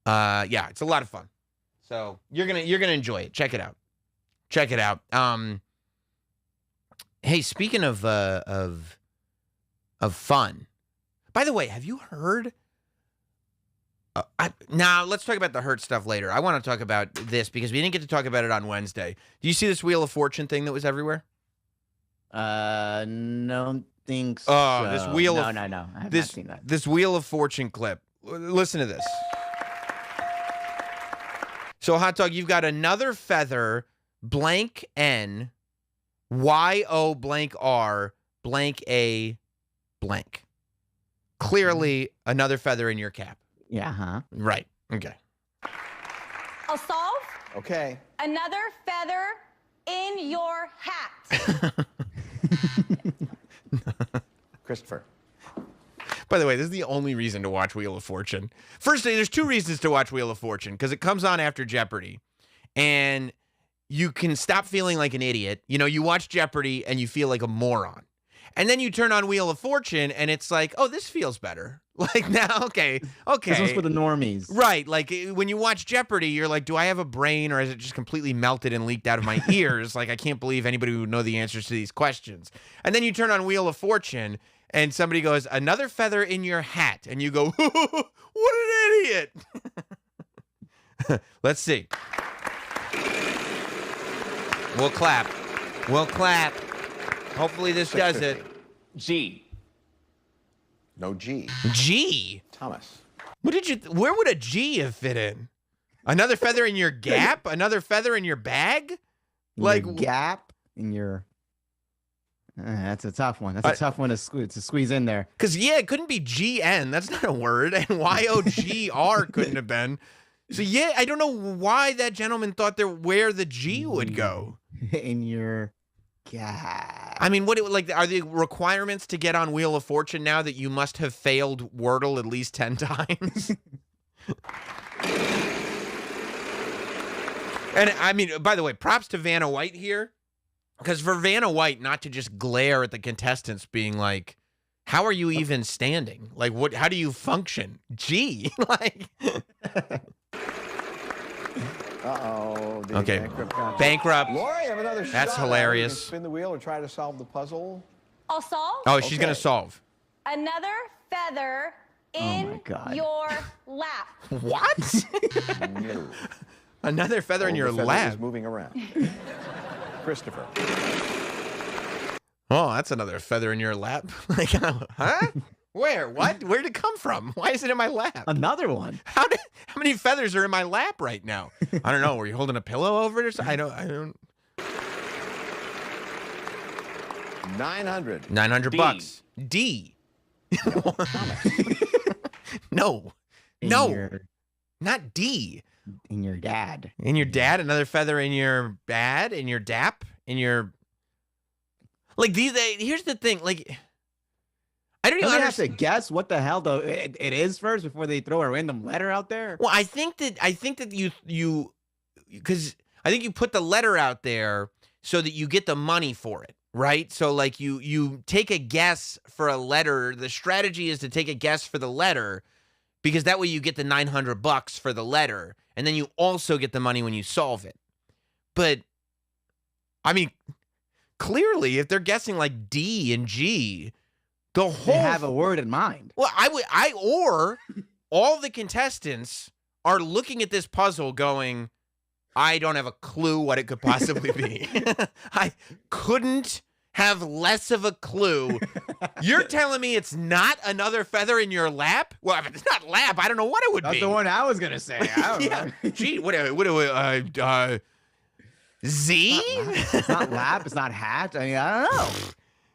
Yeah, it's a lot of fun. So you're gonna enjoy it. Check it out. Hey, speaking of fun, by the way, have you heard? Now let's talk about the Hurt stuff later. I want to talk about this because we didn't get to talk about it on Wednesday. Do you see this Wheel of Fortune thing that was everywhere? No, think so. Oh, this Wheel no, of no. I have not seen that. This Wheel of Fortune clip. Listen to this. So, Hot Dog, you've got another feather, blank N, Y-O blank R, blank A, blank. Clearly, another feather in your cap. Yeah, huh? Right. Okay. I'll solve. Okay. Another feather in your hat. Christopher. By the way, this is the only reason to watch Wheel of Fortune. First, there's two reasons to watch Wheel of Fortune, because it comes on after Jeopardy, and you can stop feeling like an idiot. You know, you watch Jeopardy, and you feel like a moron. And then you turn on Wheel of Fortune, and it's like, oh, this feels better. Like, now, okay. This one's for the normies. Right. Like, when you watch Jeopardy, you're like, do I have a brain, or is it just completely melted and leaked out of my ears? Like, I can't believe anybody would know the answers to these questions. And then you turn on Wheel of Fortune, and somebody goes, another feather in your hat. And you go, what an idiot. Let's see. We'll clap. Hopefully this does it. G. No G. G. Thomas. Where would a G have fit in? Another feather in your gap? Another feather in your bag? Like gap in your. That's a tough one. That's a tough one to squeeze in there. Because it couldn't be GN. That's not a word. And YOGR couldn't have been. So I don't know why that gentleman thought where the G would go. In your gap. I mean, are the requirements to get on Wheel of Fortune now that you must have failed Wordle at least 10 times? And I mean, by the way, props to Vanna White here. Because for Vanna White not to just glare at the contestants being like, how are you even standing? Like, how do you function? Gee, like. Uh-oh. Okay. Bankrupt. Lori, have another That's shot. hilarious. You can spin the wheel and try to solve the puzzle. I'll solve. Oh, she's going to solve. Another feather in your lap. What? No. Another feather in your The feather lap. is moving around. Christopher. Oh, that's another feather in your lap. Like, huh? Where? What? Where'd it come from? Why is it in my lap? Another one. How many feathers are in my lap right now? I don't know. Were you holding a pillow over it or something? I don't. 900. 900 bucks. D. No. Not D. In your dad. In your dad, another feather in your bad, in your dap, in your. Like here's the thing. Like, I don't even have to guess what the hell it is first before they throw a random letter out there. Well, I think that you because I think you put the letter out there so that you get the money for it, right? So like you take a guess for a letter. The strategy is to take a guess for the letter because that way you get the $900 for the letter, and then you also get the money when you solve it. But I mean, clearly, if they're guessing like D and G. They have a word in mind. Well, or all the contestants are looking at this puzzle going, I don't have a clue what it could possibly be. I couldn't have less of a clue. You're telling me it's not another feather in your lap? Well, if it's not lap, I don't know what it would be. That's the one I was going to say. I don't know. Gee, Z? It's not lap. It's not hat. I mean, I don't know.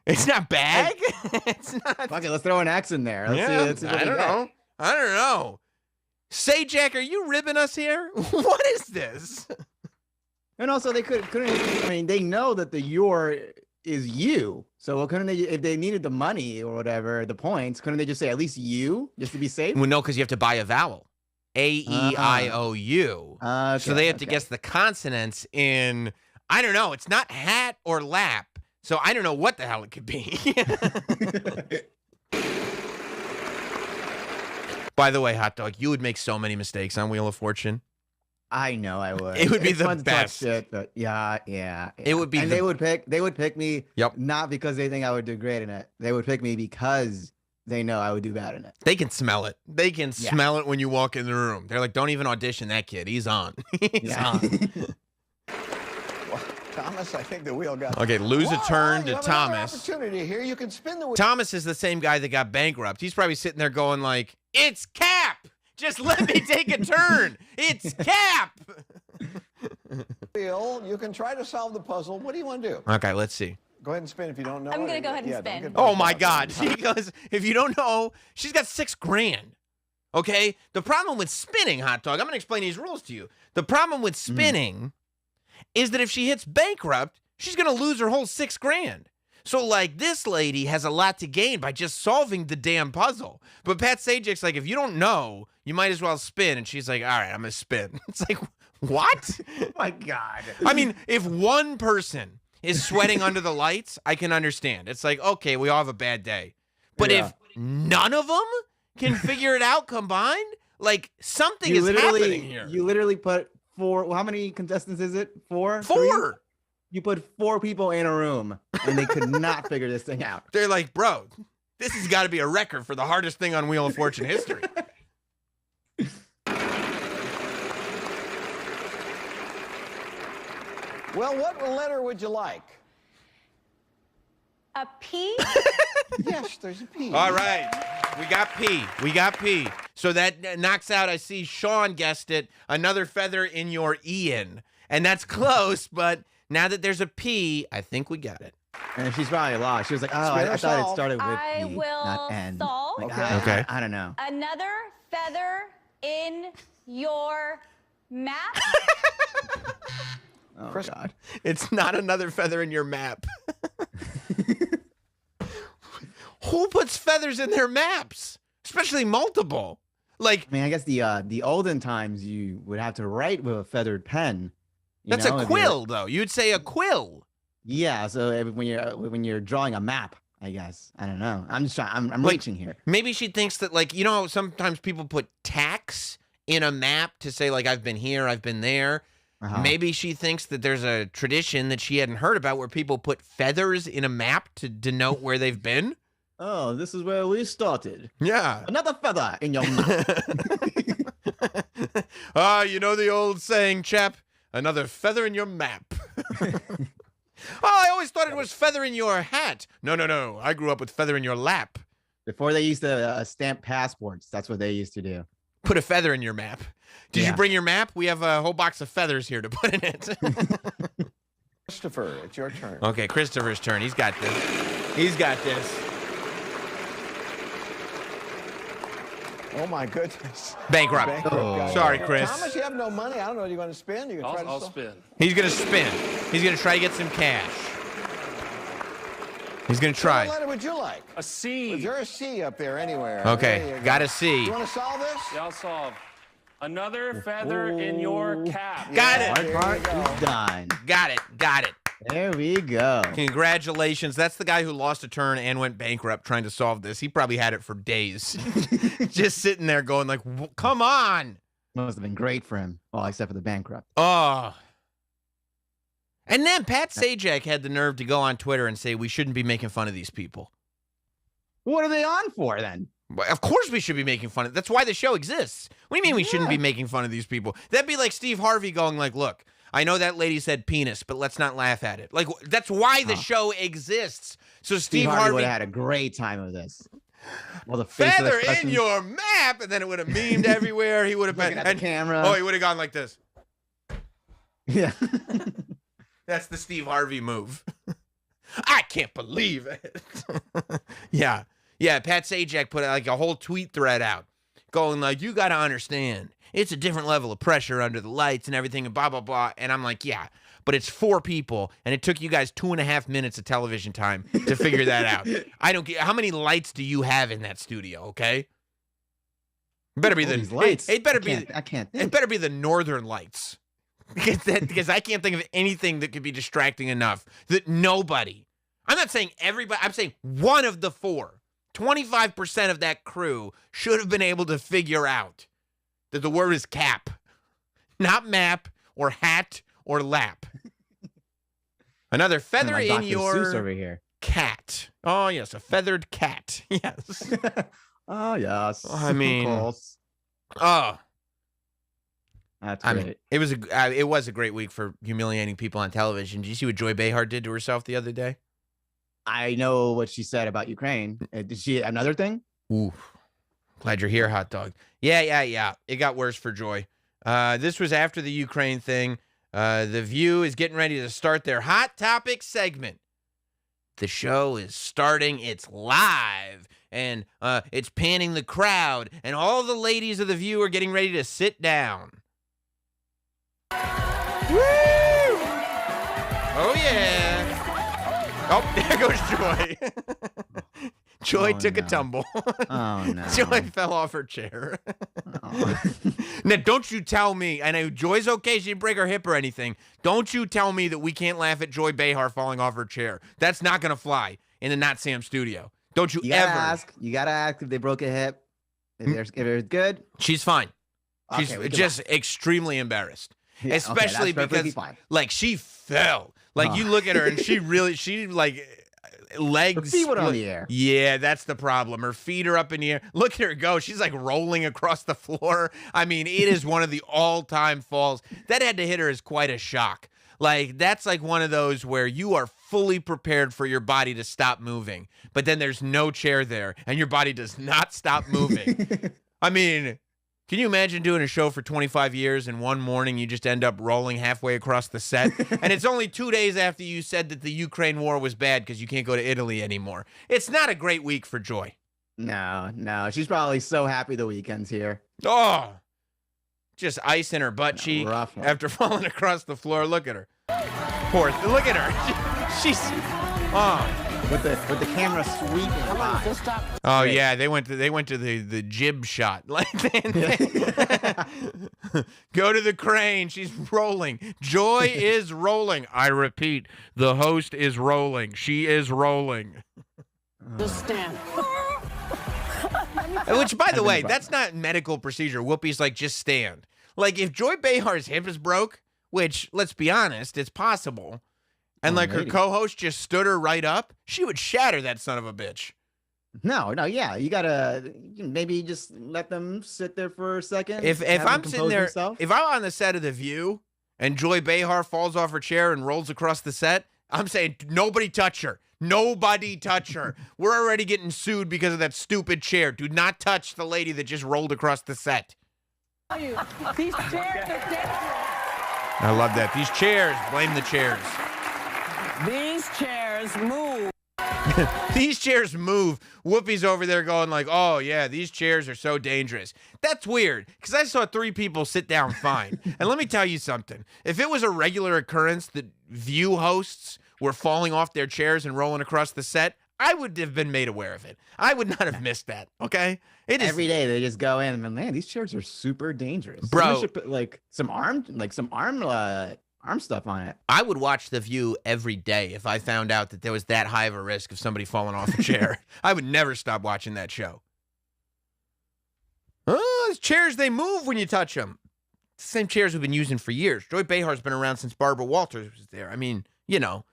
It's not bag. It's not. Okay, let's throw an X in there. Let's see I don't know. I don't know. Say, Jack, are you ribbing us here? What is this? And also, they couldn't. I mean, they know that the your is you. So couldn't they, if they needed the money or whatever, the points, couldn't they just say at least you, just to be safe? Well, no, because you have to buy a vowel. A-E-I-O-U. So they have to guess the consonants in. I don't know. It's not hat or lap. So I don't know what the hell it could be. By the way, Hot Dog, you would make so many mistakes on Wheel of Fortune. I know I would. It would be the best. Shit, but yeah. It would be. And they would pick me. Yep. Not because they think I would do great in it. They would pick me because they know I would do bad in it. They can smell it. They can smell it when you walk in the room. They're like, don't even audition that kid. He's on. He's on. Thomas, I think the wheel got. Okay, lose a turn to Thomas. Opportunity here. You can spin the wheel. Thomas is the same guy that got bankrupt. He's probably sitting there going like, "It's Cap. Just let me take a turn. It's Cap." You can try to solve the puzzle. What do you want to do? Okay, let's see. Go ahead and spin if you don't know. I'm gonna go ahead and spin. Oh my God! She goes. If you don't know, she's got $6,000. Okay. The problem with spinning, Hot Dog. I'm gonna explain these rules to you. The problem with spinning. Is that if she hits bankrupt, she's going to lose her whole $6,000. So, like, this lady has a lot to gain by just solving the damn puzzle. But Pat Sajak's like, if you don't know, you might as well spin. And she's like, all right, I'm going to spin. It's like, what? Oh my God. I mean, if one person is sweating under the lights, I can understand. It's like, okay, we all have a bad day. But if none of them can figure it out combined, like, something is happening here. You literally put 4. Well, how many contestants is it? 4? 4. 3? You put 4 people in a room, and they could not figure this thing out. They're like, bro, this has got to be a record for the hardest thing on Wheel of Fortune history. Well, what letter would you like? A P? Yes, there's a P. All right. We got P. We got P. So that knocks out, I see Sean guessed it, another feather in your Ian. And that's close, but now that there's a P, I think we got it. And she's probably lost. She was like, oh, I thought it started with I P, will not N. solve. Like, Okay. I don't know. Another feather in your map. Oh, God. It's not another feather in your map. Who puts feathers in their maps? Especially multiple. Like, I mean, I guess the olden times you would have to write with a feathered pen. that's a quill, though. You'd say a quill. Yeah, so when you're drawing a map, I guess. I don't know. I'm just trying. I'm reaching here. Maybe she thinks that, like, you know how sometimes people put tacks in a map to say, like, I've been here, I've been there. Maybe she thinks that there's a tradition that she hadn't heard about where people put feathers in a map to denote where they've been. Oh, this is where we started. Yeah. Another feather in your map. You know the old saying, chap, another feather in your map. I always thought it was feather in your hat. No. I grew up with feather in your lap. Before they used to stamp passports, that's what they used to do. Put a feather in your map. Did you bring your map? We have a whole box of feathers here to put in it. Christopher, it's your turn. Okay, Christopher's turn. He's got this. He's got this. Oh, my goodness. Bankrupt. Oh. Sorry, Chris. Thomas, you have no money. I don't know what you're going to spend. You're going to try I'll to spin. He's going to spin. He's going to try to get some cash. He's going to try. What letter would you like? A C. Is there a C up there anywhere? Okay, There you got go. a C. You want to solve this? Yeah, I'll solve. Another feather in your cap. Got Yeah, it. One part is done. Got it. Got it. There we go. Congratulations. That's the guy who lost a turn and went bankrupt trying to solve this. He probably had it for days. Just sitting there going like, come on. Must have been great for him. Well, except for the bankrupt. Oh. And then Pat Sajak had the nerve to go on Twitter and say we shouldn't be making fun of these people. What are they on for then? Well, of course we should be making fun of. That's why the show exists. What do you mean we shouldn't be making fun of these people? That'd be like Steve Harvey going like, look, I know that lady said penis, but let's not laugh at it. Like, that's why the show exists. So Steve Harvey would have had a great time of this. Well, the feather in your map, and then it would have memed everywhere. He would have been at the camera. Oh, he would have gone like this. Yeah. That's the Steve Harvey move. I can't believe it. Yeah. Pat Sajak put like a whole tweet thread out going like, you got to understand, it's a different level of pressure under the lights and everything and blah, blah, blah. And I'm like, yeah, but it's 4 people, and it took you guys 2.5 minutes of television time to figure that out. I don't care. How many lights do you have in that studio, okay? It better be these lights. It better be. I can't think. It better be the northern lights. Because I can't think of anything that could be distracting enough that nobody, I'm not saying everybody, I'm saying one of the 4, 25% of that crew should have been able to figure out that the word is cap, not map or hat or lap. Another feather in Dr. your Seuss over here. cat. Oh, yes, a feathered cat. Yes. Oh, yes. I mean, Close. oh. That's I great. mean, it was a great week for humiliating people on television. Did you see what Joy Behar did to herself the other day? I know what she said about Ukraine. Did she another thing? Ooh, glad you're here, hot dog. Yeah. It got worse for Joy. This was after the Ukraine thing. The View is getting ready to start their Hot Topic segment. The show is starting. It's live. And it's panning the crowd. And all the ladies of The View are getting ready to sit down. Woo! Oh, yeah. Oh, there goes Joy. Joy took a tumble. Oh, no. Joy fell off her chair. Oh. Now, don't you tell me, I know Joy's okay, she didn't break her hip or anything. Don't you tell me that we can't laugh at Joy Behar falling off her chair. That's not going to fly in the Not Sam studio. Don't you ever. You got to ask if they broke a hip. If they're good. She's fine. She's Okay, just extremely embarrassed. Yeah, Especially okay, because, fine. like, she fell. Like, you look at her and she like, legs. Her feet were on the air. Yeah, that's the problem. Her feet are up in the air. Look at her go. She's like rolling across the floor. I mean, it is one of the all-time falls. That had to hit her as quite a shock. Like, that's like one of those where you are fully prepared for your body to stop moving. But then there's no chair there, and your body does not stop moving. I mean, can you imagine doing a show for 25 years and one morning you just end up rolling halfway across the set? And it's only 2 days after you said that the Ukraine war was bad because you can't go to Italy anymore. It's not a great week for Joy. No. She's probably so happy the weekend's here. Oh, just ice in her butt cheek rough one. after falling across the floor. Look at her. Look at her. She's, With the camera sweeping by. Oh yeah, they went to the jib shot. Like go to the crane. She's rolling. Joy is rolling. I repeat, the host is rolling. She is rolling. Just stand. Which, by the way, that's not medical procedure. Whoopi's like, just stand. Like, if Joy Behar's hip is broke, which, let's be honest, it's possible, and her co-host just stood her right up, she would shatter that son of a bitch. No, yeah. You gotta maybe just let them sit there for a second. If I'm sitting there, if I'm on the set of The View and Joy Behar falls off her chair and rolls across the set, I'm saying, nobody touch her. Nobody touch her. We're already getting sued because of that stupid chair. Do not touch the lady that just rolled across the set. These chairs are dangerous. I love that. These chairs, blame the chairs. These chairs move. These chairs move. Whoopi's over there going like, oh, yeah, these chairs are so dangerous. That's weird, because I saw 3 people sit down fine. And let me tell you something. If it was a regular occurrence that View hosts were falling off their chairs and rolling across the set, I would have been made aware of it. I would not have missed that, okay? It is every day they just go in and, man, these chairs are super dangerous. Bro. Someone should put some arm stuff on it. I would watch The View every day if I found out that there was that high of a risk of somebody falling off a chair. I would never stop watching that show. Oh, those chairs, they move when you touch them. It's the same chairs we've been using for years. Joy Behar's been around since Barbara Walters was there. I mean, you know.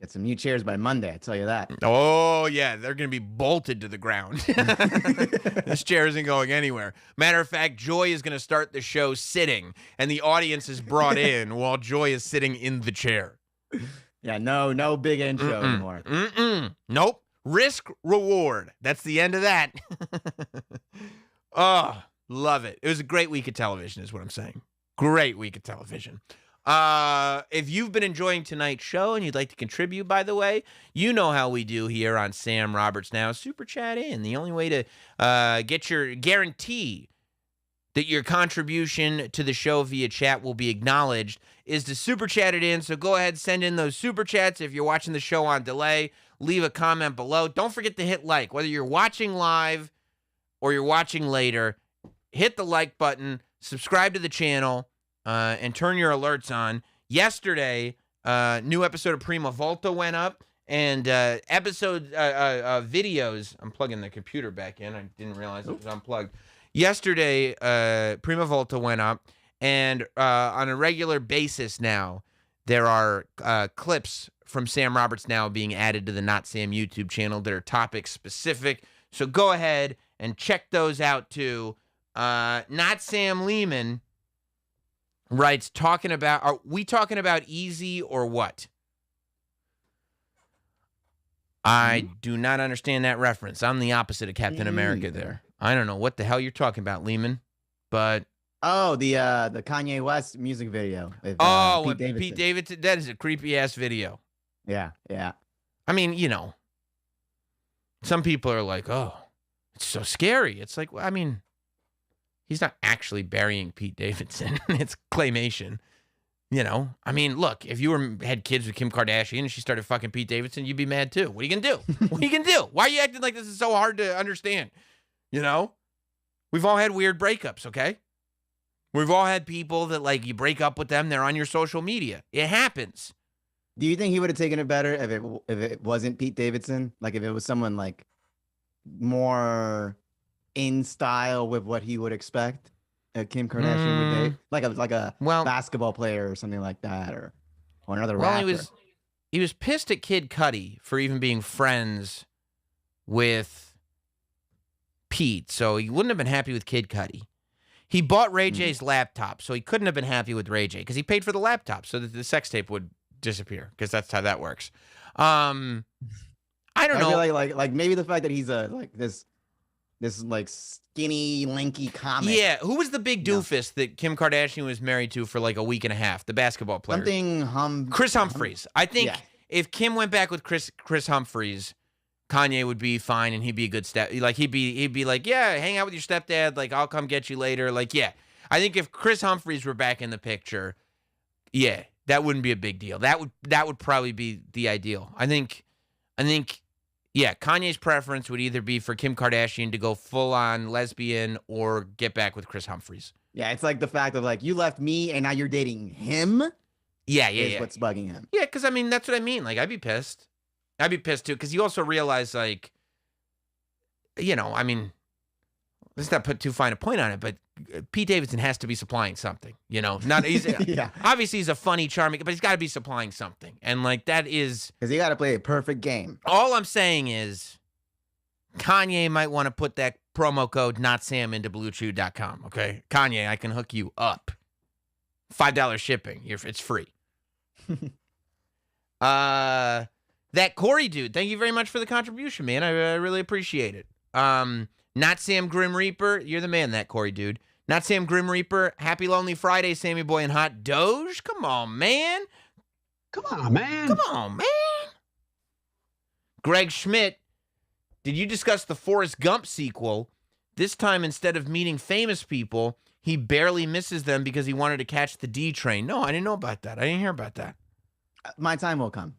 Get some new chairs by Monday, I tell you that. Oh, yeah, they're going to be bolted to the ground. This chair isn't going anywhere. Matter of fact, Joy is going to start the show sitting, and the audience is brought in while Joy is sitting in the chair. Yeah, no big intro anymore. Nope. Risk reward. That's the end of that. Oh, love it. It was a great week of television is what I'm saying. Great week of television. If you've been enjoying tonight's show and you'd like to contribute, by the way, you know how we do here on Sam Roberts Now. Super chat in. The only way to get your guarantee that your contribution to the show via chat will be acknowledged is to super chat it in. So go ahead, send in those super chats. If you're watching the show on delay, leave a comment below. Don't forget to hit like. Whether you're watching live or you're watching later, hit the like button, subscribe to the channel, and turn your alerts on. Yesterday, new episode of Prima Volta went up, and videos. I'm plugging the computer back in. I didn't realize it was unplugged. Yesterday, Prima Volta went up, and on a regular basis now, there are clips from Sam Roberts Now being added to the Not Sam YouTube channel that are topic specific. So go ahead and check those out too. Not Sam Lehman writes, are we talking about Easy or what? I do not understand that reference. I'm the opposite of Captain America there. I don't know what the hell you're talking about, Lehman, but... Oh, the Kanye West music video. With, Pete Davidson. That is a creepy-ass video. Yeah. I mean, you know, some people are like, oh, it's so scary. It's like, I mean... He's not actually burying Pete Davidson. It's claymation. You know? I mean, look, if you had kids with Kim Kardashian and she started fucking Pete Davidson, you'd be mad too. What are you going to do? What are you going to do? Why are you acting like this is so hard to understand? You know? We've all had weird breakups, okay? We've all had people that, like, you break up with them, they're on your social media. It happens. Do you think he would have taken it better if it wasn't Pete Davidson? Like, if it was someone, like, more... in style with what he would expect Kim Kardashian would date, like a basketball player or something like that, or another rapper. He was pissed at Kid Cudi for even being friends with Pete, so he wouldn't have been happy with Kid Cudi. He bought Ray J's laptop, so he couldn't have been happy with Ray J because he paid for the laptop so that the sex tape would disappear, because that's how that works. I don't know. Like maybe the fact that he's this like skinny, lanky comic. Yeah, who was the big doofus that Kim Kardashian was married to for like a week and a half? The basketball player. Chris Humphries. I think if Kim went back with Chris Humphries, Kanye would be fine and he'd be a good step. Like he'd be like, yeah, hang out with your stepdad. Like I'll come get you later. Like yeah, I think if Chris Humphries were back in the picture, yeah, that wouldn't be a big deal. That would probably be the ideal. I think. Yeah, Kanye's preference would either be for Kim Kardashian to go full-on lesbian or get back with Chris Humphries. Yeah, it's like the fact of like, you left me and now you're dating him? Yeah. What's bugging him. Yeah, because, I mean, that's what I mean. Like, I'd be pissed. I'd be pissed, too, because you also realize, like, you know, I mean, let's not put too fine a point on it, but Pete Davidson has to be supplying something, you know? Obviously, he's a funny, charming, but he's got to be supplying something. And, like, that is... Because he got to play a perfect game. All I'm saying is Kanye might want to put that promo code NotSam into BlueChew.com, okay? Kanye, I can hook you up. $5 shipping. It's free. That Corey dude, thank you very much for the contribution, man. I really appreciate it. Not Sam Grim Reaper. You're the man, that Corey dude. Not Sam Grim Reaper. Happy Lonely Friday, Sammy Boy and Hot Doge. Come on, man. Come on, man. Greg Schmidt. Did you discuss the Forrest Gump sequel? This time, instead of meeting famous people, he barely misses them because he wanted to catch the D train. No, I didn't know about that. I didn't hear about that. My time will come.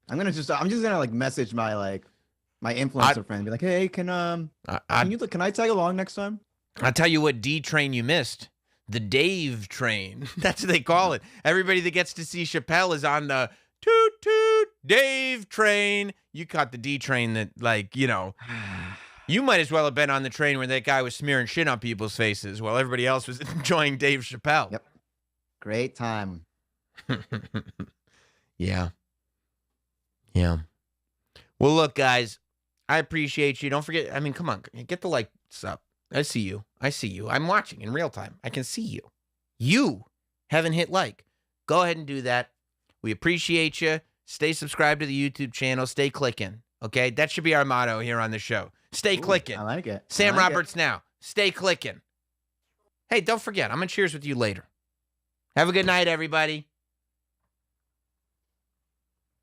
I'm just gonna like message my influencer friend and be like, hey, can I tag along next time? I'll tell you what D train you missed. The Dave train. That's what they call it. Everybody that gets to see Chappelle is on the toot toot Dave train. You caught the D train that, like, you know, you might as well have been on the train where that guy was smearing shit on people's faces while everybody else was enjoying Dave Chappelle. Yep. Great time. Yeah. Well, look, guys, I appreciate you. Don't forget, I mean, come on, get the likes up. I see you. I'm watching in real time. I can see you. You haven't hit like. Go ahead and do that. We appreciate you. Stay subscribed to the YouTube channel. Stay clicking. Okay? That should be our motto here on the show. Stay clicking. I like it. Sam Roberts now. Stay clicking. Hey, don't forget, I'm going to cheers with you later. Have a good night, everybody.